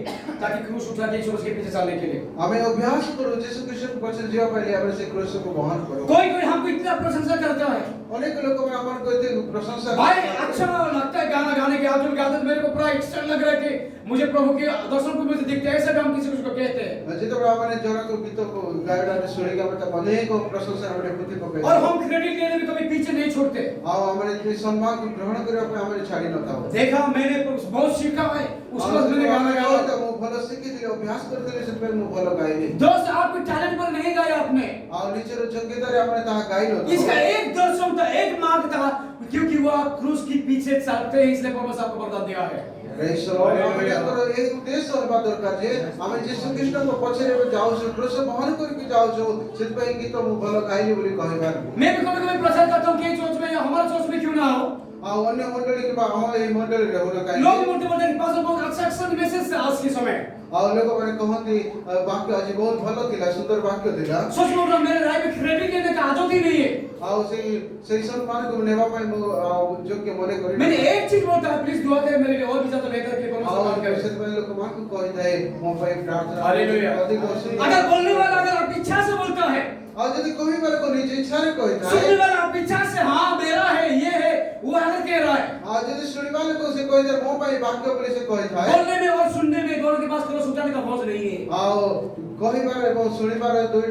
ताकि क्रूस उठा के यीशु मसीह के पीछे चलने के लिए। ଆମେ ଅଭ୍ୟାସ କରୁ ଯୀଶୁ ଖ୍ରୀଷ୍ଟଙ୍କ ପଛରେ ଯିବା ପାଇଁ ହେଲେ ଆମେ ସେ କ୍ରୁଶକୁ ବହନ କରୁ। कोई कोई हमको इतना प्रशंसा करता है, ଅନେକ ଲୋକ ଆମକୁ ଏତେ ପ୍ରଶଂସା भाई अच्छा लगता है गाना गाने की आदत मेरे को पूरा एक्स्ट्रा लग रहा है कि मुझे प्रभु के दर्शन को मुझे दिखते हैं, ऐसा भी हम किसी को कहते हैं। ଯେତେବେଳେ ଆମେ ଜଣକ ଗୀତକୁ ଗାଇବାରେ ଶୁଣିକି ଆମେ ତାକୁ ଅନେକ ପ୍ରଶଂସାର ଗୋଟେ ପ୍ରତି ପକାଇ और हम क्रेडिट लेने में कभी पीछे नहीं छोड़ते। ଆଉ ଆମେ ଏ ସମ୍ମାନକୁ ଗ୍ରହଣ କରିବା ପାଇଁ ଆମେ ଛାଡି ନଥାଉ। देखा मैंने बहुत सीखा है, उसके बाद मैंने गाना गाया। ମୁଁ ଭଲ ଶିଖିଥିଲି ଅଭ୍ୟାସ କରିଥିଲି ସେଥିପାଇଁ ମୁଁ ଭଲ ଗାଇଲି। दोस्त आपके टैलेंट पर नहीं गाया आपने, ଆଉ ନିଜର ଯୋଗ୍ୟତାରେ ଆମେ ତାହା ଗାଇ इसका ନଥାଉ। एक दर्शन था, एक मार्ग था, क्योंकि वो आप क्रूस के पीछे चलते हैं, इसलिए परमेश्वर आपको वरदान दिया है। ଆମର ଏଇ ଉଦ୍ଦେଶ୍ୟ ହେବା ଦରକାର ଯେ ଆମେ ଯୀଶୁ ଖ୍ରୀଷ୍ଟଙ୍କ ପଛରେ ଏବେ ଯାଉଛୁ କ୍ରୁଶ ବହନ କରିକି ଯାଉଛୁ ସେଥିପାଇଁ ଗୀତ ମୁଁ ଭଲ ଗାଇଲି ବୋଲି କହିପାରିବି। मैं भी कभी कभी प्रचार करता हूँ कि चर्च में हमारा चर्च में क्यों ना हो, ଆଉ ଅନ୍ୟ ମଣ୍ଡଳୀ କିମ୍ବା ଆମ ଏଇ ମଣ୍ଡଳୀରେ ହଉନା लोग କାହିଁକି बोलते बोलते कि पास्टर बहुत अच्छा मैसेज है आज के समय। ଆଉ ଲୋକମାନେ କହନ୍ତି ବାକ୍ୟ ଆଜି ବହୁତ ଭଲ ଥିଲା ସୁନ୍ଦର ବାକ୍ୟ ଥିଲା। सच बोल रहा हूँ, मेरे लाइफ में क्रेडिट लेने का आदत ही नहीं है। ଆଉ ସେଇ ସମ୍ମାନକୁ ନେବା ପାଇଁ ମୁଁ ଯୋଗ୍ୟ ମନେ କରିନି। मैंने एक चीज बोलता है, प्लीज दुआ करें मेरे लिए और भी ज्यादा बेहतर के परमेश्वर काम करे। ସେଥିପାଇଁ ଲୋକମାନଙ୍କୁ କହିଥାଏ ମୋ ପାଇଁ ପ୍ରାର୍ଥନା हालेलुया। ଅଧିକ ସୁନ୍ଦର। अगर बोलने वाला अगर आप इच्छा से बोलता है, ଆଉ ଯଦି କହିବା ଲୋକ ନିଜ ଇଚ୍ଛାରେ କହିଥାଏ सुनने वाला आप इच्छा से हाँ मेरा है ये है वो आगे कह रहा है, ଆଉ ଯଦି ଶୁଣିବା ଲୋକ ସେ କହିଥାଏ ମୋ ପାଇଁ ବାକ୍ୟ ବୋଲି ସେ କହିଥାଏ बोलने में और सुनने में दोनों के पास क्रॉस उठाने का भोज नहीं है। ଆଉ କହିବାର ଏବଂ ଶୁଣିବାର ଦୁଇ